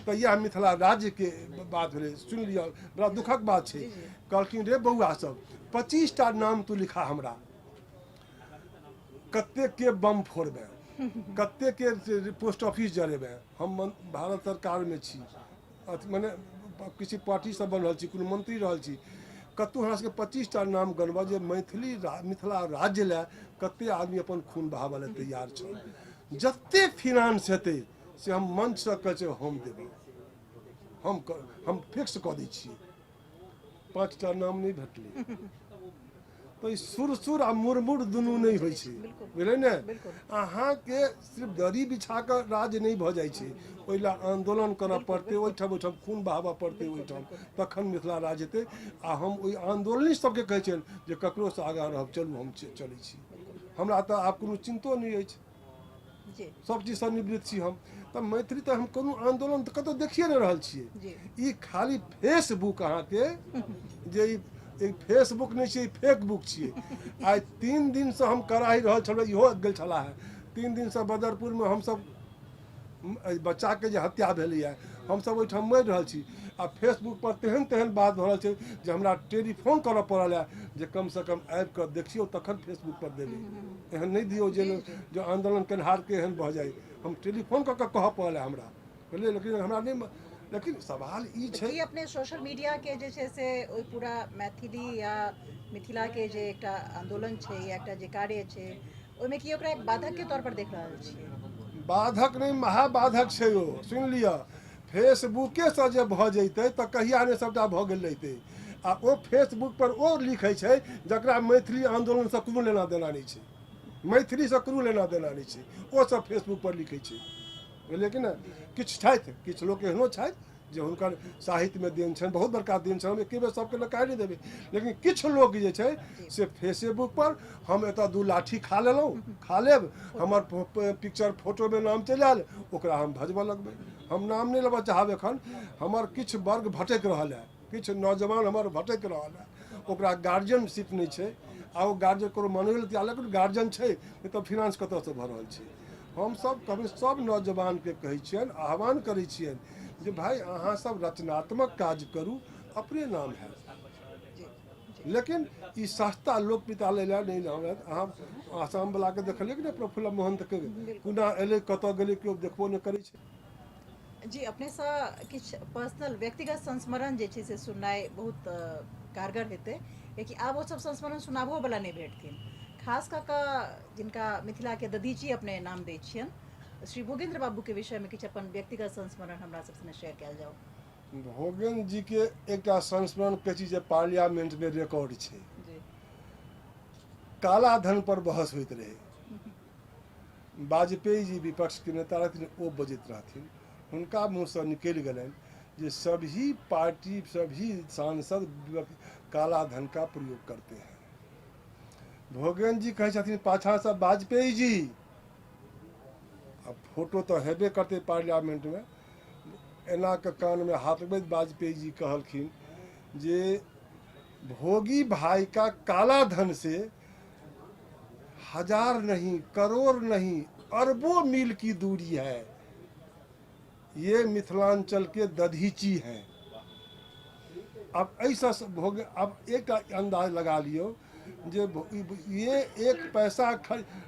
तो यह मिथिला राज्य के बात भेलै, सुनि लिअ बड़ा दुखक बात छै। कहलखिन रे बौआ सब 25टा नाम तू लिखा हमरा, कते के बम फोड़बै, कते के पोस्ट ऑफिस जरेबै। हम भारत सरकार में छी, मने किसी पार्टी से बन रहल छी, कोनो मंत्री रहल छी, कतौ हमरा सबके 25टा नाम गनबऽ जे मिथिला राज्य ले कते आदमी अपन खून बहाबऽ ले तैयार छ। जते फिनांस हेतै से हम मंच से कहै छै हम देबै, हम फिक्स कऽ दै छियै। 5टा नाम नहीं भेटलै तो ई सुर आ मुरमुर दुनू नहीं होइ छै, बुझलै ने। अहाँके सिर्फ दरी बिछा कऽ राज नहीं भऽ जाइ छै, ओहि ला आंदोलन करऽ पड़तै, ओहिठाम खून बहाबऽ पड़तै, ओहिठाम तखन मिथिला राज हेतै। आ हम ओहि आंदोलनी सबके कहै छियनि जे ककरो से आगाँ रहब, चलू हम चलै छी। हमरा तऽ आब कोनो चिंतो नहीं अछि, सब चीज से निवृत्त छी हम। तऽ मैथिली तऽ हम कोनो आंदोलन तऽ कतौ देखिए नहीं रहल छियै। ई खाली फेसबुक अहाँके जे ई फेसबुक नहीं छै, फेसबुक छियै। आइ 3 दिन से हम कराही रहल छलहुँ, इहो गेल छला है 3 दिन से बदरपुर में। हमसब बच्चा के जे हत्या भेलैए हमसब ओहिठाम मरि रहल छी, आ फेसबुक पर तेहन तेहन बात भऽ रहल छै जे हमरा टेलीफोन करऽ पड़ल है जे कम से कम आबि कऽ देखियौ तखन फेसबुक पर देबै। एहन नहीं दियौ जे आंदोलन केनहार के एहन भऽ जाए। हम टेलीफोन कऽ के कहऽ पड़ल है हमरा, बुझलियै। लेकिन हमरा नहीं, लेकिन सवाल ई छै कि अपने सोशल मीडिया के जे छै से ओइ पूरा मैथिली या मिथिला के जे एकटा आंदोलन छै या एकटा जे कार्य छै, ओहिमे कि ओकरा एक बाधक के तौर पर देख रहल छियै? बाधक नहीं, महाबाधक छै ओ। सुनि लिअ, फेसबुके से जे भऽ जैतै तऽ कहिया ने सबटा भऽ गेल रहितै। आ ओ फेसबुक पर ओ लिखै छै जकरा मैथिली आंदोलन से कोनो लेना देना नहीं छै, मैथिली से कोनो लेना देना नहीं छै, ओ सब फेसबुक पर लिखै छै। बुझलियै कि नहि? किछु छथि, किछु लोक एहनो छथि जे हुनकर साहित्यमे देन छनि, बहुत बड़का देन छनि, हम एके बेर सबके नकार नहीं देबै, लेकिन किछु लोक जे छै से फेसबुक पर हम एतऽ 2 लाठी खा लेलहुँ, खा लेब, हमर पिक्चर फोटोमे नाम चलि आयल, ओकरा हम भजबऽ लगबै। हम नाम नहीं लेबऽ चाहब एखन, हमर किछु वर्ग भटकि रहल है, किछु नौजवान हमर भटकि रहल है, ओकरा गार्जियनशिप नहीं छै, आ ओ गार्जियन ककरो मनबै लए तैयार, लेकिन गार्जियन छै नहीं तऽ फिनांस कतऽसँ भऽ रहल छै। हमसब कभी सब नौजवानके कहै छियनि, आह्वान करै छियनि जे भाई अहाँ सब रचनात्मक काज करू, अपने नाम है। लेकिन ई सस्ता लोकप्रियता लै लए नहीं रहत। अहाँ आसामवलाके देखलियै कि नहि, प्रफुल्ल महंतके कुना एलै, कतऽ गेलै, केओ देखबो नहि करै छै। जी, अपने सँ किछु पर्सनल व्यक्तिगत संस्मरण जे छै से सुननाइ बहुत कारगर हेतै, कियाकि आब ओ सब संस्मरण सुनाबहो वाला नहीं भेटथिन। खास कऽ कऽ जिनका मिथिलाके दधीची अपने नाम दै छियनि, श्री भोगेंद्र बाबूके विषयमे किछु अपन व्यक्तिगत संस्मरण हमरा सब संगे शेयर कयल जाओ। भोगेंद्र जी के एकटा संस्मरण कहै छी जे पार्लियामेंट में रिकॉर्ड छै। जी काला धन पर बहस होइत रहे, वाजपेयी जी विपक्ष के नेता रहथिन, ओ बजैत रहथिन, हुनका मुँह से निकलि गेलनि जे सभी पार्टी, सभी सांसद काला धन का प्रयोग करते हैं। भोगेंद्र जी कहै छथिन पाछा से वाजपेयी जी, अब फोटो तो हेबे करते पार्लियामेंट में, एना के कान में हाथ में वाजपेयी जी कहलखिन जे भोगी भाई का काला धन से 1000 नहीं, करोड़ नहीं, अरबों मील की दूरी है, ये मिथिलांचल के दधीची हैं। अब ऐसा अब एक अंदाज लगा लियो जे ये 1 पैसा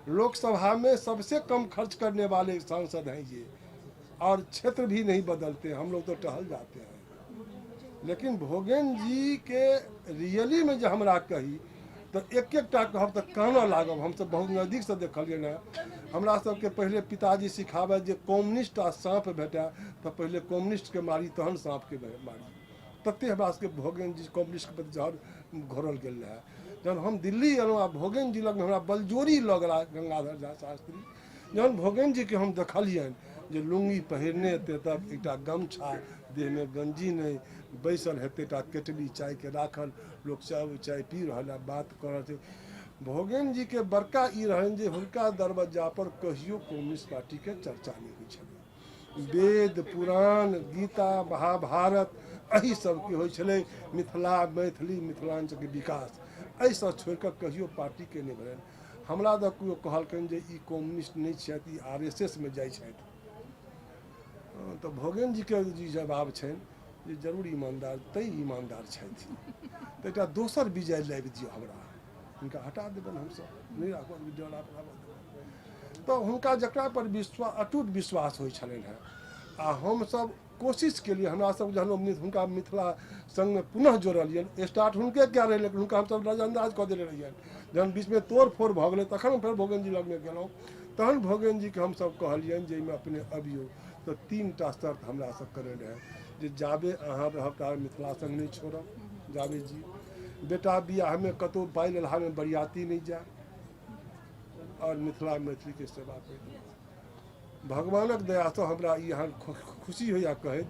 लोकसभा में सबसे कम खर्च करने वाले सांसद हैं ये, और क्षेत्र भी नहीं बदलते, हम लोग तो टहल जाते हैं। लेकिन भोगेंद्र जी के रियली में जो हमरा कही तो एक टा कहब तो काना लागब। हम सब बहुत नजदीक से देखलिए ना, हमरा सबके पहले पिताजी सिखावे जे कम्युनिस्ट आ सांप भेटा तो पहले कम्युनिस्ट के मारी तहन सांप के मारी, तते हमरा सबके भोगेंद्र जी कम्युनिस्ट के प्रति जहर घोरल गेल रहे। जब हम दिल्ली एलहुँ आ भोगेंद्र जी लग हमरा बलजोरी लग रहा गंगाधर झा शास्त्री, जहन भोगेंद्र जी के हम देखलियनि जे लुंगी पहिरने हेतै तब एकटा गमछा, देह में गंजी नहीं, बैसल हेतै टा केटली चाय के राखल, लोग चाय पी रहल है, बात कर रहल छै। भोगेंद्र जी के बड़का ई रहनि जे हुनका दरवाजा पर कहियो कम्युनिस्ट पार्टी के चर्चा नहीं होइ छलै। वेद पुराण गीता महाभारत एही सबके होइ छलै, मिथिला मैथिली मिथिलांचल के विकास, एहिसँ छोड़ि कऽ कहियो पार्टी के नहीं भेलनि। हमरा तऽ केओ कहलखिन जे ई कम्युनिस्ट नहीं छथि, ई RSS में जाइ छथि। तो भोगेंद्र जी के जी जवाब छनि जे जरूर ईमानदार, तै ईमानदार छथि, तो एकटा दोसर विजय लाबि दियौ हमरा, हुनका हटा देबनि, हमसब नहीं राखब, डरा देबनि। तो हुनका जकरा पर विश्वास, अटूट विश्वास होइ छलनि हैं, आ हमसब कोशिश केलिए, हमरा सब जहन हुनका मिथिला संग में पुनः जोड़लियनि, स्टार्ट हुनके क्या रहे, लेकिन हुनका हमसब नजरअंदाज कऽ देने रहियनि। जहन बीच में तोड़ फोड़ भऽ गेलै तखन फेर भोगेंद्र जी लग में गेलहुँ, तहन भोगेंद्र जी के हमसब कहलियनि जे अपने अबियौ। तो 3 टा शर्त हमरा सब करे रहे जे जाबे अहाँ रहब ताबे मिथिला संग नहीं छोड़ब, जाबे जी बेटा बियाह में कतौ पाई लेलहा में बरियाती नहीं जाए, और मिथिला मैथिली के सेवा करी। भगवानक दया से हमरा यहाँ खुशी होइया कहैत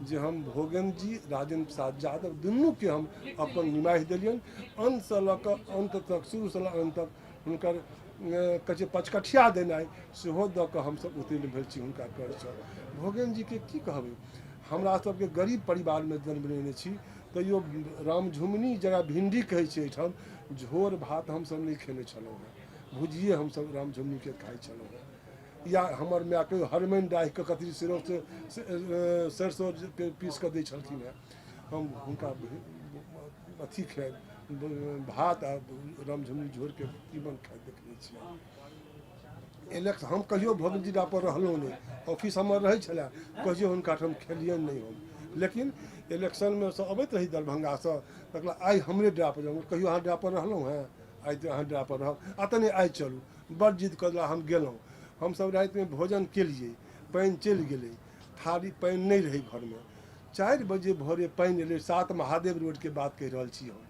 जे हम भोगेंद्र जी, राजेंद्र प्रसाद यादव दुनू के हम अपन निमाहि देलियनि, अंत से लऽ कऽ अंत तक, शुरू से लऽ अंत तक हुनकर कहे पचकठिया देनाइ सेहो दऽ कऽ हमसब उत्तीर्ण भेल छी हुनका करसँ। भोगेंद्र जी के की कहबै, हमरा सबके गरीब परिवार में जन्म लेने छी, तैयो राम झुमनी जकरा भिंडी कहै छै एहिठाम, झोर भात हमसब नहीं खेने छलहुँ हैं, भुजिए हमसब राम झुमनी के खाइ छलहुँ हैं। या हमर माय के हरमैन डाहि के कथी सिरो से सरसों के पीस कऽ दै छलखिन हैं, हम हुनका अथी खाए भात आ राम झुमनी झोर के तीमन खाए देखने छियै। इलेक्शन हम कहियो भोगेंद्र जी पर रहलहुँ नहीं, ऑफिस हमर रहै छलै, कहियो हुनका ठाम खेलियनि नहीं हम, लेकिन इलेक्शन में से अबैत रही दरभंगा से, तकला आइ हमरे डेरा पर जाऊँ, कहियो अहाँ डेरा पर रहलहुँ हैं, आइ तो अहाँ डेरा पर रहब, आ तनि आइ चलू, बड़ जिद करला, हम गेलहुँ। हमसब राति में भोजन केलिए, पानि चलि गेलै, थारी पानि नहीं रही घर में, 4 बजे भोरे पानि एलै, 7 महादेव रोड के बात कहि रहल छी हम।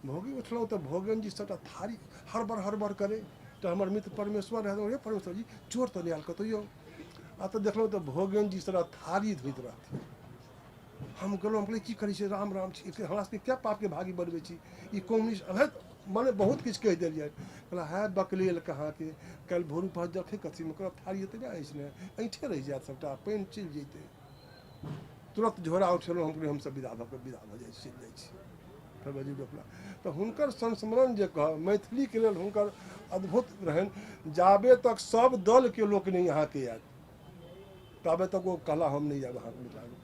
भोगी उठलहुँ तऽ भोगन जी सबटा थारी हड़बड़ हड़बड़ करे, तऽ हमर मित्र परमेश्वर रहथिन, हे परमेश्वर जी चोर तऽ नहि आयल कतौ यौ। आ तऽ देखलहुँ तऽ भोगन जी सबटा थारी धोइत रहथिन। हम गेलहुँ, हम कहलिए की करै छी, राम राम छी, हमरा सबके क्या पापके भागी बनबै छी, ई कम्युनिस्ट है मने बहुत किछु कहि देलिए। कहला है बकलेल कहाँके, काल्हि भोरू पहर देखै कथीमे, कहलक थारी एते नहि अछि ने, ऐंठे रहि जायत सबटा, पानि चलि जैतै। तुरंत झोरा उठेलहुँ, हम कहलिए हमसब विदा भऽ जाइ छी, चलि जाइ छी। फेर बजी रोकला तऽ हुनकर संस्मरण जे कह मैथिलीके लेल हुनकर अद्भुत रहनि। जाबे तक सब दलके लोक नहीं अहाँके आएत ताबे तक वो कहला हम नहीं आएब अहाँके मिथिलामे।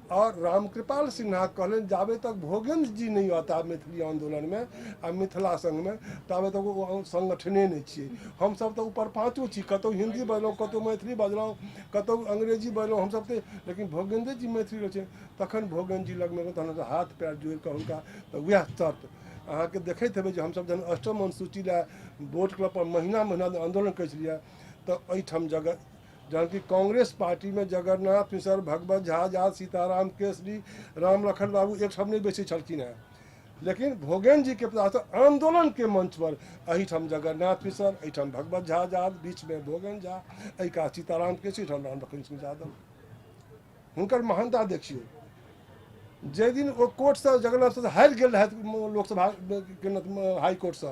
और रामकृपाल सिन्हा कहलन जाबे तक भोगेंद्र जी नहीं आता मैथिली आंदोलन में आ मिथिला संघ में ताबे तक वो संगठने नहीं छिए। हम सब तो ऊपर पाँचो छी, कतौ हिंदी बजलहुँ, कतौ मैथिली बजलहुँ, कतौ अंग्रेजी बजलहुँ, हम सब लेकिन भोगेंद्र जी मैथिली रहै छै। तखन भोगेंद्र जी लगमे तहन हाथ पैर जोड़ि कऽ हुनका तऽ वएह शर्त अहाँके देखैत हेबै जे हमसब जहन अष्टम अनुसूची लए वोट क्लब पर महीना महीना आंदोलन करै छलिए तऽ एहिठाम जगह जहन कि कांग्रेस पार्टी में जगन्नाथ मिश्र, भगवत झा, आजाद, सीताराम केसरी, राम लखन बाबू एक सब नहीं बैसे छलखिन हैं। लेकिन भोगेन जी के प्रयास आंदोलन के मंच पर एहिठाम जगन्नाथ मिश्र, एहिठाम भगवत झा आजाद, बीच में भोगन झा, एहिका सीताराम केसरी, एहिठाम राम लखन सिंह यादव। हुनकर महानता देखियौ। जाहि दिन वो कोर्ट से जगन्नाथ से हारि गेल रहथि लोकसभा हाई कोर्ट से,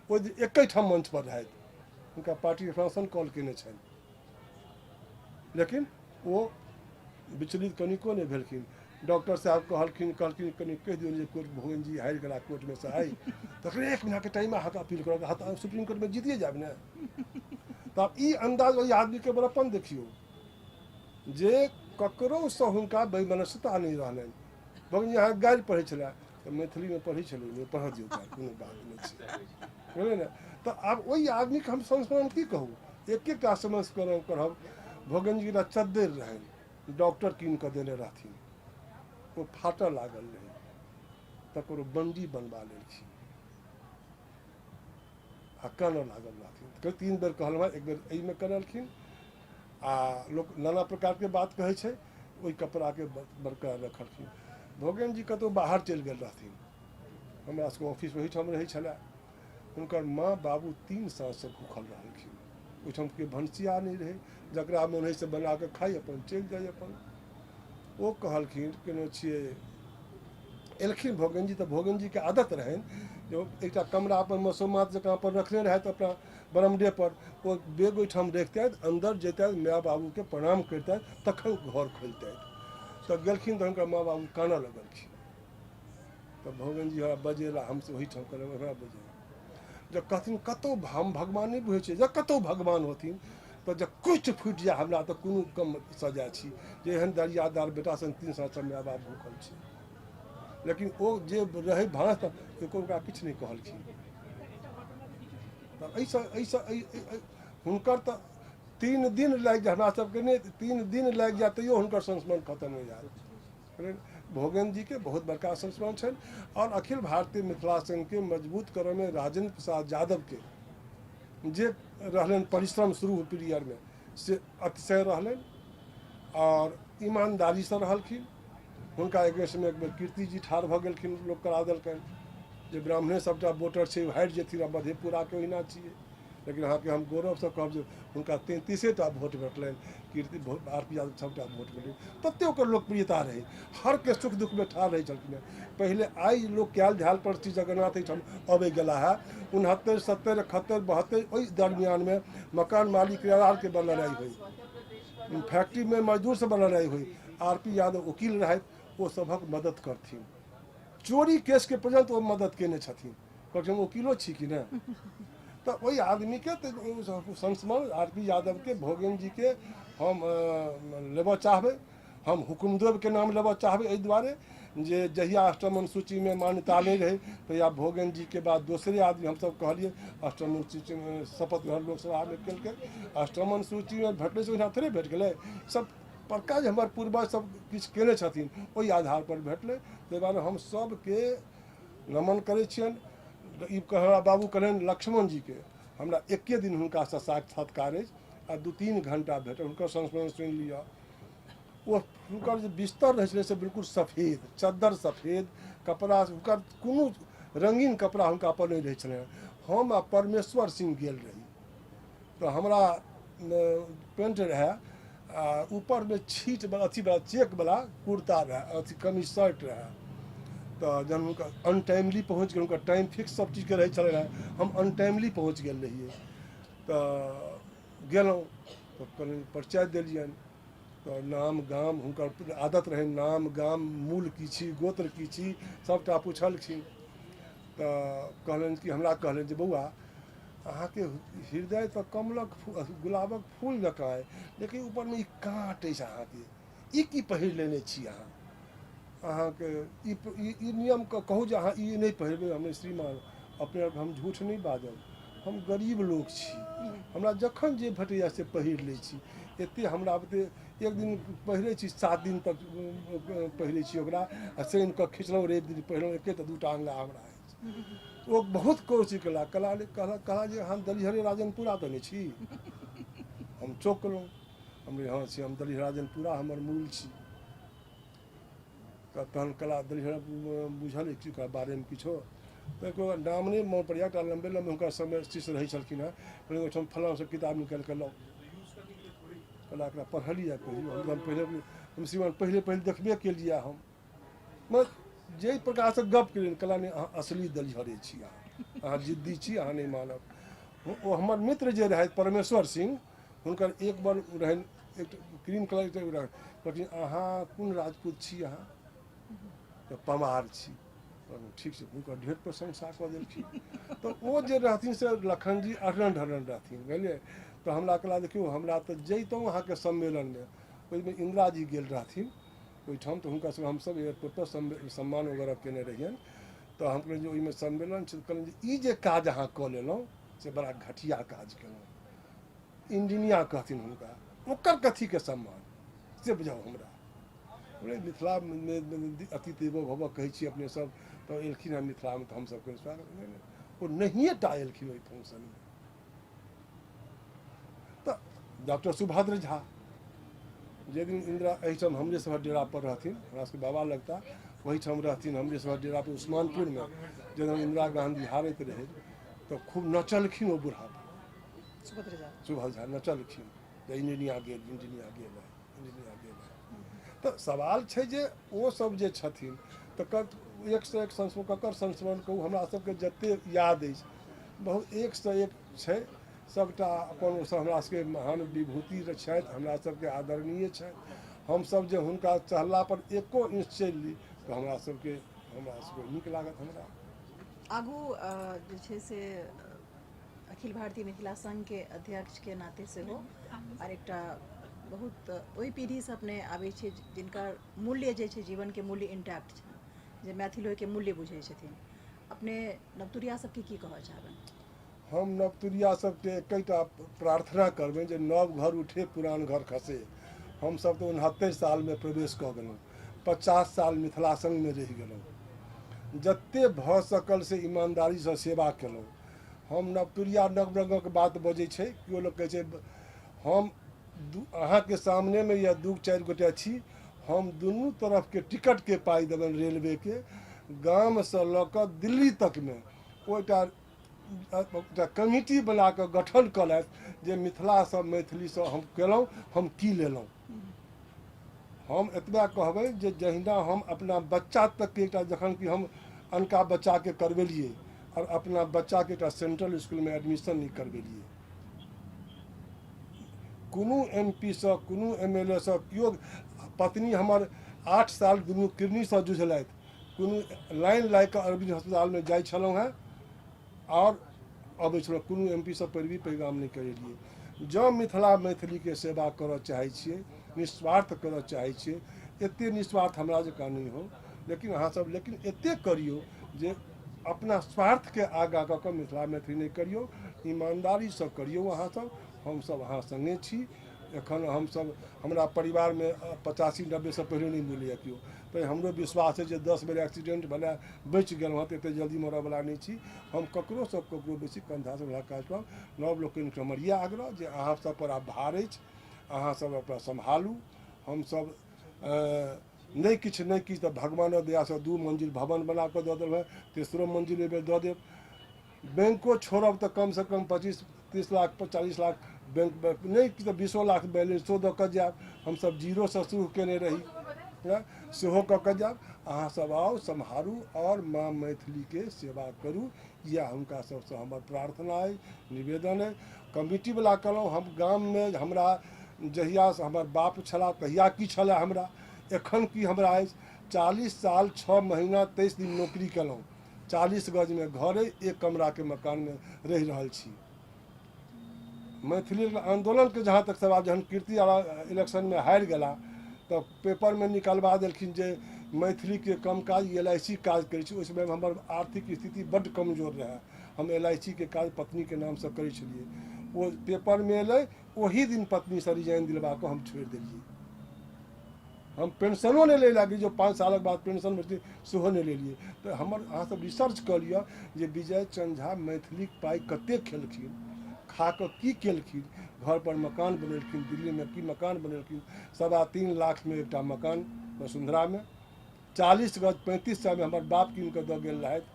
ओहि दिन एके ठाम मंच पर रहथि, हुनका पार्टी फंक्शन कॉल केने छनि, लेकिन वो विचलित कनिको नहीं भेलखिन। डॉक्टर साहब कहलखिन कनि कहि दियौ जे कोर्ट भोगन जी हारि गेला कोर्ट में से आई, तखन 1 महीना के टाइम अहाँके अपील करब, सुप्रीम कोर्ट में जीतिए जायब ने। तब ई अंदाज ओहि आदमी के बड़प्पन देखियौ जे ककरो से हुनका वैमनस्यता नहीं रहलनि। भोगन जी अहाँ गारि पढ़ै छलै तऽ मैथिली में पढ़ै छलै, पढ़ दियौ कोनो बात नहीं छै, बुझलियै ने। तऽ आब ओहि आदमी के हम संस्मरण की कहू, एक एकटा संस्मरण करब। भोगन जी के चद्दर रहनि, डॉक्टर कीन कऽ देने रहथिन, वो फाटऽ लागल रहे, तकरो बंडी बनवा लेलखिन आ कानऽ लागल रहथिन। 3 बेर कहलहुँ, एक बेर एहिमे करलखिन आ लोक नाना प्रकार के बात कहै छै, ओहि कपड़ा के बरकरार रखलखिन। भोगन जी कतौ बाहर चलि गेल रहथिन, हमरा सबके ऑफिस ओहीठाम रहै छलै। हुनकर माँ बाबू 3 साल से भूखल रहलखिन, ओहिठाम के भनसिया नहीं रहे, जकरा मोन है से बना के खाई अपन चलि जाए अपन। वो कहलखिन केने छिए एलखिन भोगन जी, तऽ भोगन जी के आदत रहनि जो एक कमरा अपन मसोमात जगह पर रखने रहथि अपना बरमडे पर, वो बेग ओहिठाम रखितथि, अंदर जैतथि, माय बाबू के प्रणाम करितथि, तखन घर खोलतथि। तऽ गेलखिन तऽ हुनकर माँ बाबू कानऽ लगलखिन। तऽ भोगन जी हमरा बजेला, हमसे ओहीठाम करब हमरा बजेला जब कहथिन कतौ हम भगवान नहीं बुझै छियै, जब कतौ भगवान होथिन तऽ जब कुछ फूटि जाए हमरा तऽ कोनो कम सजा छी जे एहन दरियादार बेटा सन 3 साल से माय बाप भूखल छै। लेकिन वो जे रहे भाँस तऽ एको ओकरा किछु नहीं कहलखिन। तऽ एहिसँ हुनकर तऽ 3 दिन लागि जाए, हमरा सबके नहीं 3 दिन लागि जाए तैयो हुनकर संस्मरण खत्म हो जाए। भोगन जी के बहुत बड़का संस्मरण छनि। और अखिल भारतीय मिथिला संघ के मजबूत करऽ में राजेंद्र प्रसाद यादव के जे रहलन परिश्रम शुरू पीरियड में से अतिशय रहलन और ईमानदारी से रहलखिन। हुनका एगेंस्ट में एक बेर कीर्ति जी ठाढ़ भऽ गेलखिन, लोक करा देलकनि जे ब्राह्मणे सबटा वोटर छै हारि जेथिन, आ मधेपुरा के ओहिना छियै। लेकिन अहाँके हम गौरवसँ कहब जे हुनका 33टा वोट भेटलनि, कीर्ति आर.पी. यादव सबटा वोट भेटलै। ततेक ओकर लोकप्रियता रहै, हर के सुख दुख में ठाढ़ रहै छलखिन हैं। पहिले आइ लोक कयल झाल पर श्री जगन्नाथ एहिठाम अबै गेला है, 69, 70, 71, 72 ओहि दरमियान में मकान मालिक किरायादार के बड़ लड़ाई हुई, फैक्ट्री में मजदूर से बड़ लड़ाई हुई। आर.पी. यादव वकील रहथि, वो सबक मदद करथिन, चोरी केस के पर्यंत वो मदद केने छथिन, कहलखिन वकीलो छी कि ने। तो वही आदमी के संस्मरण आर.पी. यादव के भोगन जी के हम लेबऽ चाहबै, हम हुकुमदेव के नाम लेबऽ चाहबै एहि दुआरे जे जहिया अष्टम अनुसूची में मान्यता नहीं रहे तहिया भोगन जी के बाद दोसरे आदमी हमसब कहलिए अष्टम अनुसूची में शपथ ग्रहण लोकसभा में केलकै। अष्टम अनुसूची में भेटलै से ओहिना थोड़े भेट गेलै, सब पक्का जे हमर पूर्वज सब किछु केने छथिन ओहि आधार पर भेटलै। ताहि दुआरे हम सबके नमन करै छियनि। ई कहला बाबू कहलनि लक्ष्मण जी के हमरा एके दिन हुनका से साक्षात्कार अछि आ 2-3 घंटा भेटल, हुनकर संस्मरण सुनि लिअ। वो हुनकर जे बिस्तर रहै छलै से बिल्कुल सफेद, चद्दर सफेद, कपड़ा हुनकर कोनो रंगीन कपड़ा हुनका पर नहीं रहै छलै। हम आ परमेश्वर सिंह गेल रही, तो हमरा पेंट रहे आ ऊपर में छीट वाला अथी वाला चेक वाला कुर्ता रहे, अथी कमीज शर्ट रहे। तो जब हुनका अनटाइमली पहुँच गए, उनका टाइम फिक्स सब चीज़ के रहै छलै रहे, हम अनटाइमली पहुँच गेल रहिए। तो गेलहुँ तो कनि परिचय देलियनि, तो नाम गाम हुनकर आदत रहे, नाम गाम मूल की छी, गोत्र की छी, सबटा पूछलखिन। तो कहलनि कि हमरा कहलनि जे बौआ अहाँके हृदय तो कमलक गुलाबक फूल जकाँ अइ, लेकिन ऊपरमे ई काँट अछि अहाँके, ई की पहिर लेने छी अहाँ? अहाँके ई नियम कहू जे अहाँ ई नहीं पहिरबै। हम श्रीमान अपने आप हम झूठ नहीं बाजब, हम गरीब लोग छी, हमरा जखन जे भेटैए से पहिर लै छी। एतेक हमरा बुते एक दिन पहिरै छी, 7 दिन तक पहिरै छी ओकरा, आ शनि कऽ खिचलहुँ, रवि दिन पहिरलहुँ, एकेटा दूटा अङ्गा हमरा अछि। ओ बहुत कोशिश कला कला जे हम दलिहरे राजनपुरा तऽ नहि छी। हम चौंकलहुँ, हम हाँ छी, हम दलिहर राजनपुरा हमर मूल छी। तहन कला दलिहर बुझल कि ओकरा बारेमे किछो, तो एको नाम नहीं मन पड़ैए, एकटा लम्बे लम्बे हुनकर समय शिष्य रहै छलखिन हेँ, ओहिठाम फलाँ सब किताब निकालि कऽ लाउ, कहला एकरा पढ़लियै कहियो? हम पहिले हम श्रीमान पहिले देखबे केलिए हम, मैं जाहि प्रकार से गप केलियनि, कहला नहीं अहाँ असली दलिहरे छी, अहाँ जिद्दी छी, अहाँ नहीं मानब। ओ हमर मित्र जे रहथि परमेश्वर सिंह, हुनकर एक बार रहनि एक क्रीम कलर कहलखिन अहाँ कोन राजपूत छी? अहाँ तो पमार छी। ठीक छै, हुनकर ढेर प्रशंसा कऽ देलखिन। तो ओ जे रहथिन से लखन जी अरन ढरन रहथिन, बुझलिए। तो हमरा कहला देखियौ हमरा तो जैतहुँ अहाँके सम्मेलनमे, ओहिमे इंदिरा जी गेल रहथिन ओहिठाम, तो हुनका सब हमसब एयरपोर्ट पर सम्मान वगैरह केने रहियनि। तो हम कहलियनि जे ओहिमे सम्मेलन छै, कहलियनि जे ई जे काज अहाँ कऽ लेलहुँ से बड़ा घटिया काज केलहुँ। इंजीनियर कहथिन हुनका, ओकर कथीके सम्मान से बुझाउ हमरा। मिथिला में अति देवो भव कहै छी अपने सब, तो एलखिन हैं मिथिला में, तो हम सबके स्वागत नहीं, वो नहिए टा एलखिन ओहि फंक्शन में। तो डॉक्टर सुभद्र झा जे दिन इंदिरा एहिठाम हमरे सब डेरा पर रहथिन, हमरा सबके बाबा लगता, वही ठाम रहथिन हमरे सब डेरा पर उस्मानपुर में, जब इंदिरा गांधी हारैत रहे, तो खूब नचलखिन ओ बूढ़ा सुभद्र झा नचलखिन, इंजीनियर गेल तो सवाल छै जे ओ सब जे छथिन, तो एक से एक संस्मरण ककर संस्मरण कहू, हमरा सबके जते याद अछि बहुत एक से एक छै, सबटा अपन हमरा सबके महान विभूति छथि, हमरा सबके आदरणीय छथि। हम सब जे हुनका चहला पर एको इंच चलि ली तो हमरा सबके नीक लागत। हमरा आगू जे छै से अखिल भारतीय मिथिला संघ के अध्यक्ष के नाते से हो, और एकटा बहुत ओहि पीढ़ी से अपने आबै छै जिनकर मूल्य जे छै, जीवन के मूल्य इंटैक्ट छै, जे मैथिल होय के मूल्य बुझै छथिन। अपने नवतुरिया सबके की कहऽ चाहबनि? हम नवतुरिया सबके एकटा प्रार्थना करबनि जे नव घर उठे पुरान घर खसे। हम सब तो 69 साल में प्रवेश कऽ गेलहुँ, 50 साल मिथिला संघ में रहि गेलहुँ, जते भऽ सकल से ईमानदारी से सेवा केलहुँ। हम नवतुरिया नवरंगक बात बजै छै, केओ लोक कहै छै हम अहाँके सामने में या 2-4 गोटे छी, हम दुनू तरफ के टिकट के पाई देबनि रेलवे के, गाम से लऽ कऽ दिल्ली तक में ओटा कमिटी बना कऽ गठन कलथि जे मिथिला से मैथिली से हम केलहुँ, हम की लेलहुँ। हम एतबा कहबै जे जहिना हम अपना बच्चा तक के एकटा जखन कि हम अनका बच्चा के करवेलिए, और अपना बच्चा के एकटा सेंट्रल स्कूल में एडमिशन नहीं करवेलिए, कोनो MP से कोनो MLA से केओ, पत्नी हमर 8 साल दुनू किडनी से जुझलथि, कोनो लाइन लऽ कऽ अरविंद अस्पताल में जाइ छलहुँ हैं, और अबै छलहुँ, कोनो MP से पैरवी पैगाम नहीं करेलिए। जँ मिथिला मैथिली के सेवा करऽ चाहै छियै, निस्वार्थ करऽ चाहै छियै, एते निस्वार्थ हमरा जकाँ नहीं हो, लेकिन अहाँ सब लेकिन एते करियो जे अपना स्वार्थ के आगाँ कऽ कऽ मिथिला मैथिली नहीं करियो, ईमानदारी से करियो। अहाँ सब हम सब अहाँ संगे छी। एखन हम सब हमरा परिवार में 85-90 से पहले नहीं मिलैए केओ, तो हमरो विश्वास है जे 10 बेर एक्सीडेंट भेला बचि गेलहुँ हँ, तो एते जल्दी मरऽवला नहीं छी। हम ककरो सब ककरो बेसी कंधा से भला काज करब। नव लोकनि हमर इएह आग्रह जे अहाँ सब पर आब भार अछि, अहाँ सब अपना सम्हालू। हम सब नहीं किछु नहीं किछु तऽ भगवानक दयासँ 2 मंजिल भवन बना कऽ दऽ देबै, तेसरो मंजिल एहिबेर दऽ देब। बैंको छोड़ब तऽ कम से कम 25-30 लाख 40 लाख बैंक नहीं कि तऽ 20 लाख बैलेंसो दऽ कऽ जायब। हमसब जीरोसँ शुरू केने रही, सेहो कऽ कऽ जायब। अहाँ सब आउ, सम्हारू और माँ मैथिलीके सेवा करू, इएह हुनका सबसँ हमर प्रार्थना अइ, निवेदन अइ। कमिटीवला कहलहुँ, हम गाममे हमरा जहियासँ हमर बाप छलाह तहिया की छलए हमरा, एखन की हमरा अछि। 40 साल 6 महीना 23 दिन नौकरी केलहुँ, 40 गजमे घर अइ, 1 कमराके मकानमे रहि रहल छी। मैथिली आंदोलनके जहाँ तक सवाल, जहन कीर्ति इलेक्शनमे हारि गेला तऽ पेपरमे निकलवा देलखिन जे मैथिलीके कम काज LIC काज करै छी। ओहि समयमे हमर आर्थिक स्थिति बड्ड कमजोर रहै, हम LIC के काज पत्नीके नामसँ करै छलियै। ओ पेपरमे एलै, ओही दिन पत्नीसँ रिजाइन दिलवा कऽ हम छोड़ि देलियै। हम पेंशनो नहीं ले लगी, जो 5 सालक बाद पेंशन भेटतै सेहो नहीं लेलियै। तऽ हमर अहाँसब रिसर्च कऽ लिअ जे विजय चंद्र झा मैथिलीक पाइ कतेक खेलखिन, खा कऽ की केलखिन। घर पर मकान बनेलखिन, दिल्लीमे की मकान बनेलखिन, 3.25 लाखमे एकटा मकान वसुंधरामे, 40 गज 35 सालमे हमर बाप कीन कऽ दऽ गेल रहथि।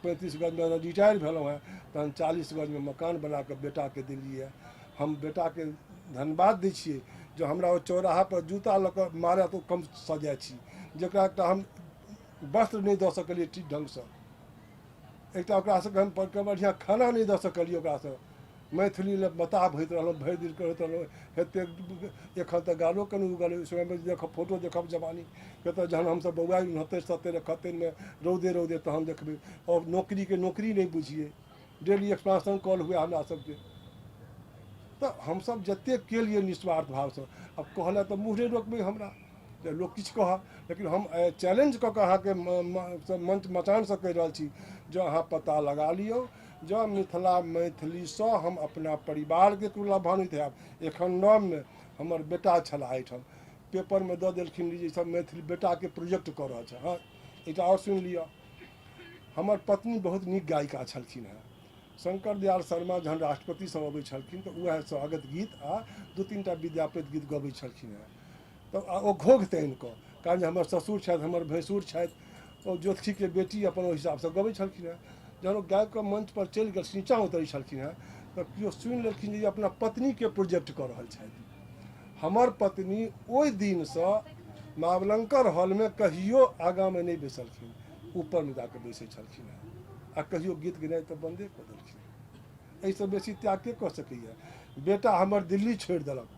35 गजमे रिटायर भेलहुँ हेँ, तहन 40 गजमे मकान बना कऽ बेटाके देलियै। हम बेटाके धन्यवाद दै छियै जो हमरा ओ चौराहा पर जूता लऽ कऽ मारय तऽ कम सजाय छी, जकरा एकटा हम वस्त्र नहीं दऽ सकलियै ठीक ढङ्गसँ, एकटा ओकरा सबके हम बढ़िआँ खाना नहीं दऽ सकलियै। ओकरासँ मैथिली लए बताह होइत रहलहुँ, भरि दिन कहैत रहलहुँ हेते। एखन तऽ गालो कनि उगल, ओहि समयमे देखब फोटो देखब जवानी के, तऽ जहन हमसब बौआ 69 71 रौदे रौदे तहन देखबै। और नौकरीके नौकरी नहीं बुझिए, डेली एक्सपांशन कॉल हुए हमरा सबके। तऽ हमसब जतेक केलिए निस्वार्थ भावसँ, अब कहले तऽ मुँह नहीं रोकबै हमरा, लोक किछु कहऽ। लेकिन हम चैलेंज कऽ कऽ अहाँके मंच मचानसँ कहि रहल छी, जो अहाँ पता लगा लियौ, जँ मिथिला मैथिलीसँ हम अपना परिवारके लाभान्वित हैब। एखन नवमे हमर बेटा छलाह एहिठाम, पेपरमे दऽ देलखिन जे सब मैथिली बेटाके प्रोजेक्ट कऽ रहल छै। हाँ, एकटा आओर सुनि लिअ, हमर पत्नी बहुत नीक गायिका छलखिन हेँ। शंकर दयाल शर्मा जहन राष्ट्रपति सब अबै छलखिन तऽ वएह स्वागत गीत आ 2-3टा विद्यापति गीत गबै छलखिन हेँ। तऽ ओ घोघ तानि कऽ, कारण जे हमर ससुर छथि, हमर भैंसुर छथि, ओ ज्योतिषीके बेटी अपन ओहि हिसाबसँ गबै छलखिन हेँ। जहन ओ गायब कऽ मंच पर चलि गेल, नीचाँ उतरै छलखिन हेँ, तऽ केओ सुनि लेलखिन जे अपना पत्नीके प्रोजेक्ट कऽ रहल छथि। हमर पत्नी ओहि दिनसँ मावलंकर हॉलमे कहियो आगाँमे नहीं बैसलखिन, ऊपरमे जाकऽ बैसै छलखिन हेँ, आ कहियो गीत गेनाइ तऽ बन्दे कऽ देलखिन। एहिसँ बेसी त्याग के कऽ सकैए। बेटा हमर दिल्ली छोड़ि देलक,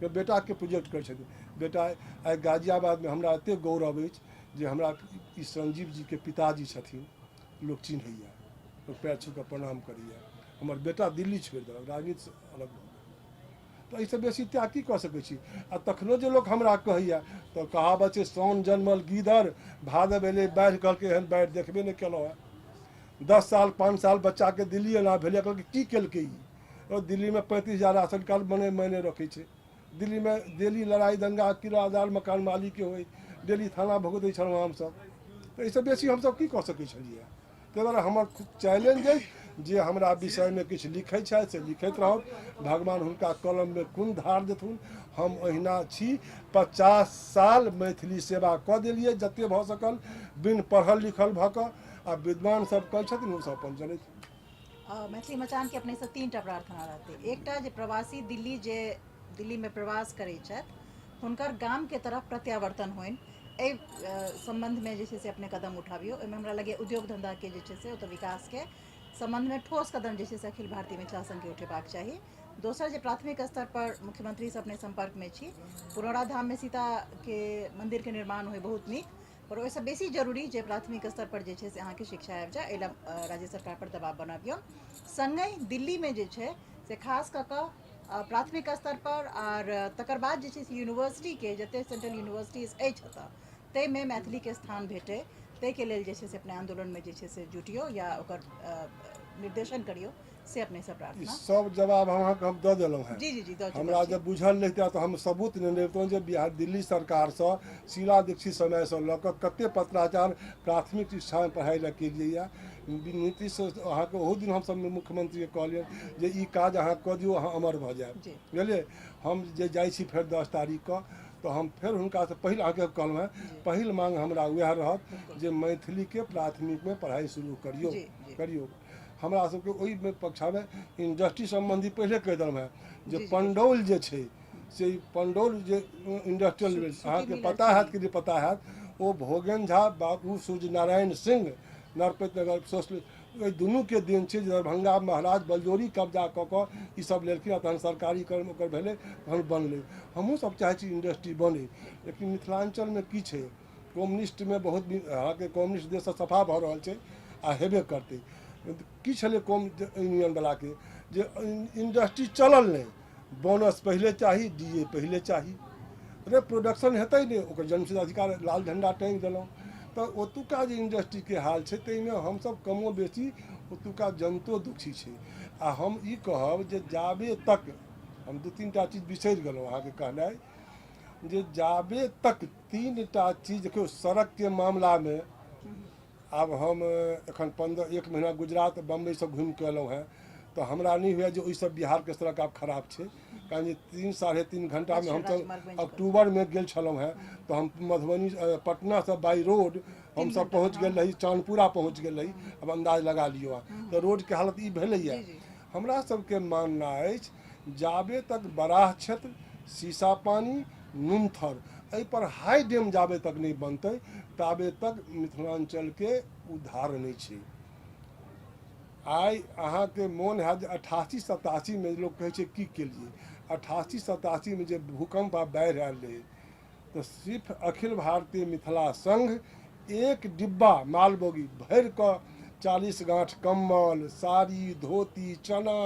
बेटाके प्रोजेक्ट करै छथिन। बेटा आइ गाजियाबादमे हमरा एतेक गौरव अछि जे हमरा ई संजीव जीके पिताजी छथिन, लोक चिन्हैए, लोक पैर छू कऽ प्रणाम करैए। हमर बेटा दिल्ली छोड़ि देलक, राजनीतिसँ अलग भऽ गेल। तऽ एहिसँ बेसी त्याग की कऽ सकै छी। आ तखनो जे लोक हमरा कहैए तऽ कहावत छै, साउन जनमल गीदड़, भादव एलै बाढ़ि कहलकै एहन बाढ़ि देखबे नहि केलहुँ हेँ। 10 साल 5 साल बच्चाके दिल्ली एना भेलै, कहलकै की केलकै ई। और दिल्लीमे 35,000 राशन कार्ड मायने रखै छै। दिल्लीमे डेली लड़ाई दंगा किराएदार मकान मालिकके होइ, डेली थाना भुगतै छलहुँ हमसब। तऽ एहिसँ बेसी हमसब की कऽ सकै छलियै। ताहि दुआरे हमर चैलेंज अइ जे हमरा विषयमे किछु लिखै छथि से लिखैत रहब, भगवान हुनका कलममे कोन धार देथुन। हम ओहिना छी, 50 साल मैथिली सेवा कऽ देलियै जतेक भऽ सकल, बिन पढ़ल लिखल भऽ कऽ। आ विद्वान सब कहै छथिन ओसब अपन जनैत। मैथिली मचानके अपनेसँ 3टा प्रार्थना रहतै। एकटा जे प्रवासी दिल्लीमे प्रवास करै छथि, हुनकर गामके तरफ प्रत्यावर्तन होनि, एहि सम्बन्धमे जे छै से अपने कदम उठाबियौ। ओहिमे हमरा लगैए उद्योग धंधाके जे छै से ओतऽ विकासके सम्बन्धमे ठोस कदम जे छै से अखिल भारतीय मिथिला संघके उठेबाक चाही। दोसर जे प्राथमिक स्तर पर मुख्यमंत्रीसँ अपने संपर्कमे छी, पुनौरा धाममे सीताके मन्दिरके निर्माण होइ बहुत नीक, पर ओहिसँ बेसी जरूरी जे प्राथमिक स्तर पर जे छै से अहाँके शिक्षा आबि जाए, एहि लए राज्य सरकार पर दबाव बनाबियौ। संगहि दिल्लीमे जे छै से खास कऽ कऽ प्राथमिक स्तर पर आर तकर बाद जे छै से यूनिवर्सिटीके जतेक सेंट्रल यूनिवर्सिटीज अछि एतऽ, ताहिमे मैथिलीके स्थान भेटै, ताहिके लेल जे छै से अपने आंदोलनमे जे छै से जुटियौ या ओकर निर्देशन करियौ, से अपनेसँ प्रार्थना। सब जवाब अहाँके हम दऽ देलहुँ हेँ। जी जी जी, दऽ चुकल हमरा छी। जब बुझल रहितै तऽ हम सबूत नहि देतहुँ जे बिहार दिल्ली सरकारसँ शीला दीक्षित समयसँ लऽ कऽ कतेक पत्राचार प्राथमिक शिक्षामे पढ़ाइ लए केलिए यऽ। नीतीश अहाँके ओहो दिन हमसब मुख्यमंत्रीके कहलियनि जे ई काज अहाँ कऽ दियौ, अहाँ अमर भऽ जायब। जी। बुझलिए, हम जे जाइ छी फेर 10 तारीखके तो हम फिर हुनका से पहिल आके कहलहुँ हैं पहिल मांग हमरा वएह रहत जे मैथिली के प्राथमिक में पढ़ाई शुरू करियो जी, जी। करियो। हमरा सबके ओहि में पक्षा में इंडस्ट्री संबंधी पहले कह देलहुँ हैं जे जी, जी, पंडौल जे छै से पंडौल जे इंडस्ट्रियल अहाँके पता हैत कि नहीं पता हैत, वो भोगन झा बाबू सूर्य नारायण सिंह नरपत नगर सोशल ओहि दुनू के देन छै जे दरभंगा महाराज बलजोरी कब्जा कऽ कऽ ई सब लेलखिन, तहन सरकारी कर्म ओकर भेलै तहन बनलै। हमहूँ सब चाहै छी इंडस्ट्री बनै, लेकिन मिथिलांचल में की छै कम्युनिस्ट में बहुत अहाँके कम्युनिस्ट देश सफा भऽ रहल छै आ हेबे करतै। की छलै कम यूनियन वालाके जे इंडस्ट्री चलल नहीं, बोनस पहले चाहिए, डीए पहले चाहिए, अरे प्रोडक्शन हेतै नहीं, ओकर जनशक्ति अधिकार लाल झंडा टाँगि देलहुँ। तो ओतुका जे इंडस्ट्री के हाल छै ताहिमे हमसब कमो बेसी ओतुका जनतो दुखी छै। आ हम ई कहब जे जाबे तक हम दू तीन टा चीज बिसरि गेलहुँ अहाँके कहनाइ, जे जाबे तक तीन टा चीज देखियौ सड़क के मामला में आब हम एखन 1 महीना गुजरात बम्बई से घूमि के अयलहुँ हैं, तो हमरा नहीं हुआ जो सब बिहार के सड़क आब खराब है, कारण 3 साढ़े 3 घंटा में हम सब अक्टूबर में गेल छलहुँ हैं, तो हम मधुबनी पटना से बाई रोड हम सब पहुँच गए रही, चांदपुरा पहुँच गए रही, अब अंदाज लगा लियो। तो रोड के हालत ई भेलैया। हमरा सबके मानना अछि जाबे तक बराह क्षेत्र सीसा पानी नुनथर एहि पर हाई डैम जाबे तक नहीं बनते ताबे तक मिथिलांचल के उद्धार नहीं छै। आई अहाँ के मोन है 88-87 में लोग कहे छै की केलिए, 88-87 में जब भूकंप आ बाढ़ि आयल रहे तो सिर्फ अखिल भारतीय मिथिला संघ एक डिब्बा मालबोगी भर क 40 गांठ कम्बल साड़ी धोती चना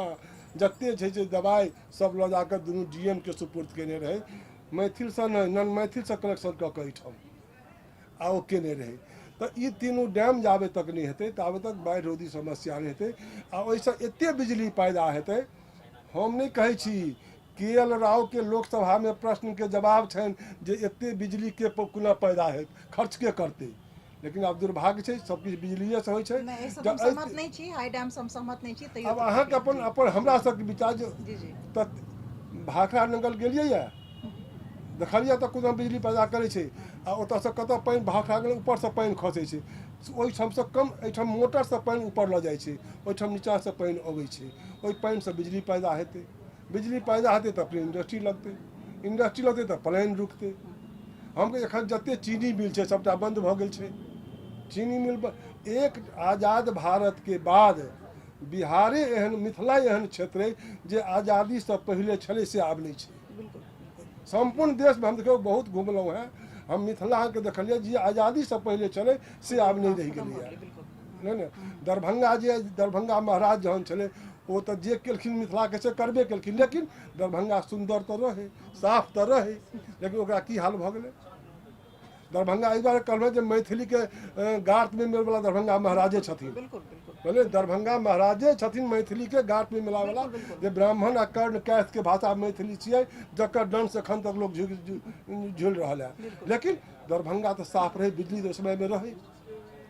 जते छै दवाई सब लऽ जाकर दुनू डीएम के सुपुर्द केने रहे, मैथिल से नहीं नन मैथिल से कलेक्शन कऽ के एहिठाम आ ओ केने रहे। तो ये तीनों डैम जाबे तक नहीं हेतै ताबे तक बाढ़ि रोधी समस्या नहीं हेतै आ ओहिसँ एते बिजली पैदा हेतै। हम नहीं कहै छी KL राव के लोकसभा में प्रश्न के जवाब छनि जे एते बिजली के कोना पैदा हेत खर्च के करतै, लेकिन आब दुर्भाग्य छै सब किछु बिजलिए से होइ छै। नहीं, सब हम सहमत नहीं छी, हाई डैम से हम सहमत नहीं छी। अब अहाँके अपन अपन हमरा सबके विचार जे तऽ भाखड़ा नंगल गेलियै या देखलिए तो कुछ बिजली पैदा करे छे आ ओतऽ से कतऽ पानि भाखड़ा गेल ऊपर से पानि खसै छै, ओहिठाम से कम एहिठाम मोटर से पानि ऊपर लऽ जाइ छै, ओहिठाम नीचा से पानि अबै छै, ओहि पानि से बिजली पैदा हेतै, बिजली पैदा हेतै तऽ अपने इंडस्ट्री लगतै, इंडस्ट्री लगतै तऽ प्लेन रुकतै। हम एखन जते चीनी मिल छै सबटा बंद भऽ गेल छै, चीनी मिल एक आज़ाद भारत के बाद बिहारे एहन मिथिला एहन क्षेत्र है जे आज़ादी से पहले छलै से आब नहीं छै। संपूर्ण देश में हम देखियो बहुत घूमलहुँ हैं, हम मिथिला के देखलिए जे आज़ादी से पहले चले से आब नहीं रह गई है। दरभंगा जे दरभंगा महाराज जहन चले वो तो जे केलखिन मिथिला के से करबे केलखिन, लेकिन दरभंगा सुंदर तो रहे साफ तो रहे, लेकिन ओकरा की हाल भऽ गेलै। दरभंगा एहि दुआरे कहलहुँ जे मैथिली के गाँठ में मिले वाला दरभंगा महाराजे छथिन, बोले दरभंगा महाराजे छथिन मैथिली के गाँठ में मिला वाला, जे ब्राह्मण आ कर्ण कैथ के भाषा मैथिली छियै जकर दंश एखन तक लोग झूल रहा है, लेकिन दरभंगा तो साफ रहे बिजली तो समय में रहे।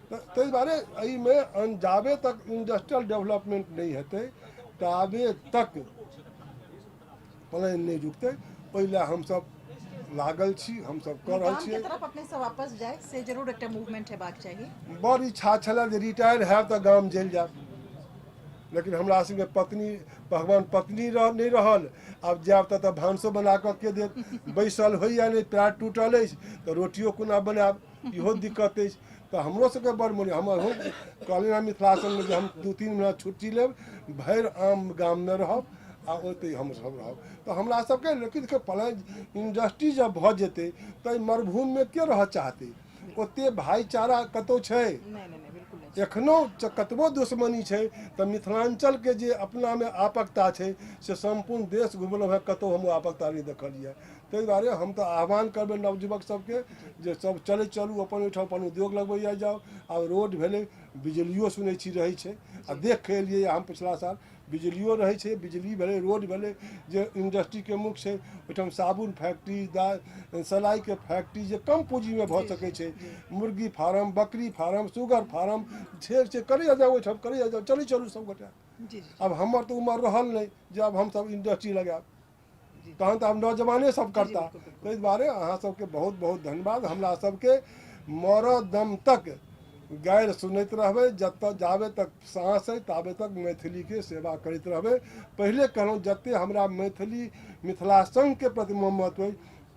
ताहि दुआरे एहिमे जाबे तक इंडस्ट्रियल डेवलपमेंट नहीं हेतै ताबे तक प्लेन नहीं रुकतै। पहले हम सब लागल छी, हम सब कर रहल छी, तरफ अपने से वापस जाए से जरूर एक मूवमेंट हेबाक चाहिए। बड़ इच्छा छलै जे रिटायर हैब तऽ गाम चलि जायब, लेकिन हमरा संगे पत्नी भगवान पत्नी नहीं रहल, आब जायब तऽ भानसो बना कऽ के देत, बैसल होइया नहीं पैर टूटल अछि तऽ रोटियो कोना बनायब इहो दिक्कत अछि। तो हमरो सबके बड़ मोन हम कहलियै मिथिला संघ में जे हम 2-3 महीना छुट्टी लेब भरि आम गाम में रहब आ ओतै हम सब रहब। तो हमरा सबके लेकिन देखियौ प्लान इंडस्ट्री जब भऽ जेतै तऽ मरुभूमि में के रह चाहतै, ओते भाईचारा कतौ छै एखनो कतबो दुश्मनी छै तऽ मिथिलांचल के जे अपना में आपकता छै से संपूर्ण देश घुमलहुँ हैं कतौ हम आपकता नहीं देखलिए। ताहि दुआरे हम तो आह्वान करबै नवयुवक सबके जे सब चले चलू अपन ओहिठाम अपन उद्योग लगबैया जाओ। आब रोड भेलै बिजलियो सुनै छी रहै छै आ देख के एलियै हम पिछला साल बिजलियो रहै छै, बिजली भेलै रोड भेलै जे इंडस्ट्री के मुख्य छै ओहिठाम साबुन फैक्ट्री सिलाई के फैक्ट्री जे कम पूंजी में भऽ सकै छै, मुर्गी फार्म बकरी फार्म सुगर फार्म छै करै जाओ ओहिठाम करै जाओ चलै चलू सब गोटा। अब हमर तो उम्र रहल नहीं जे अब हम सब इंडस्ट्री लगाएब, तहन तो हम नौजवाने सब करता बिल्कुल, बिल्कुल। ताहि दुआरे अहाँ सबके बहुत बहुत धन्यवाद। हमरा सबके मरऽ दम तक गैर सुनैत रहबै, जतऽ जाबे तक साँस है ताबे तक मैथिली के सेवा करैत रहबै। पहिले कहलहुँ जते हमरा मैथिली मिथिला संघ के प्रति ममत्व अइ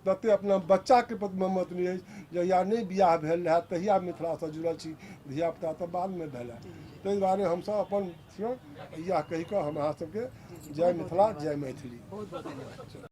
तते अपना बच्चा के प्रति ममत्व नहीं अछि। जहिया नहीं बियाह भेल रहै तहिया मिथिला से जुड़ल छी, धियापुता तऽ बाद में भेल है। ताहि दुआरे हमसब अपन इएह कहि कऽ हम अहाँ सबके जय मिथिला जय मैथिली। बहुत बहुत धन्यवाद।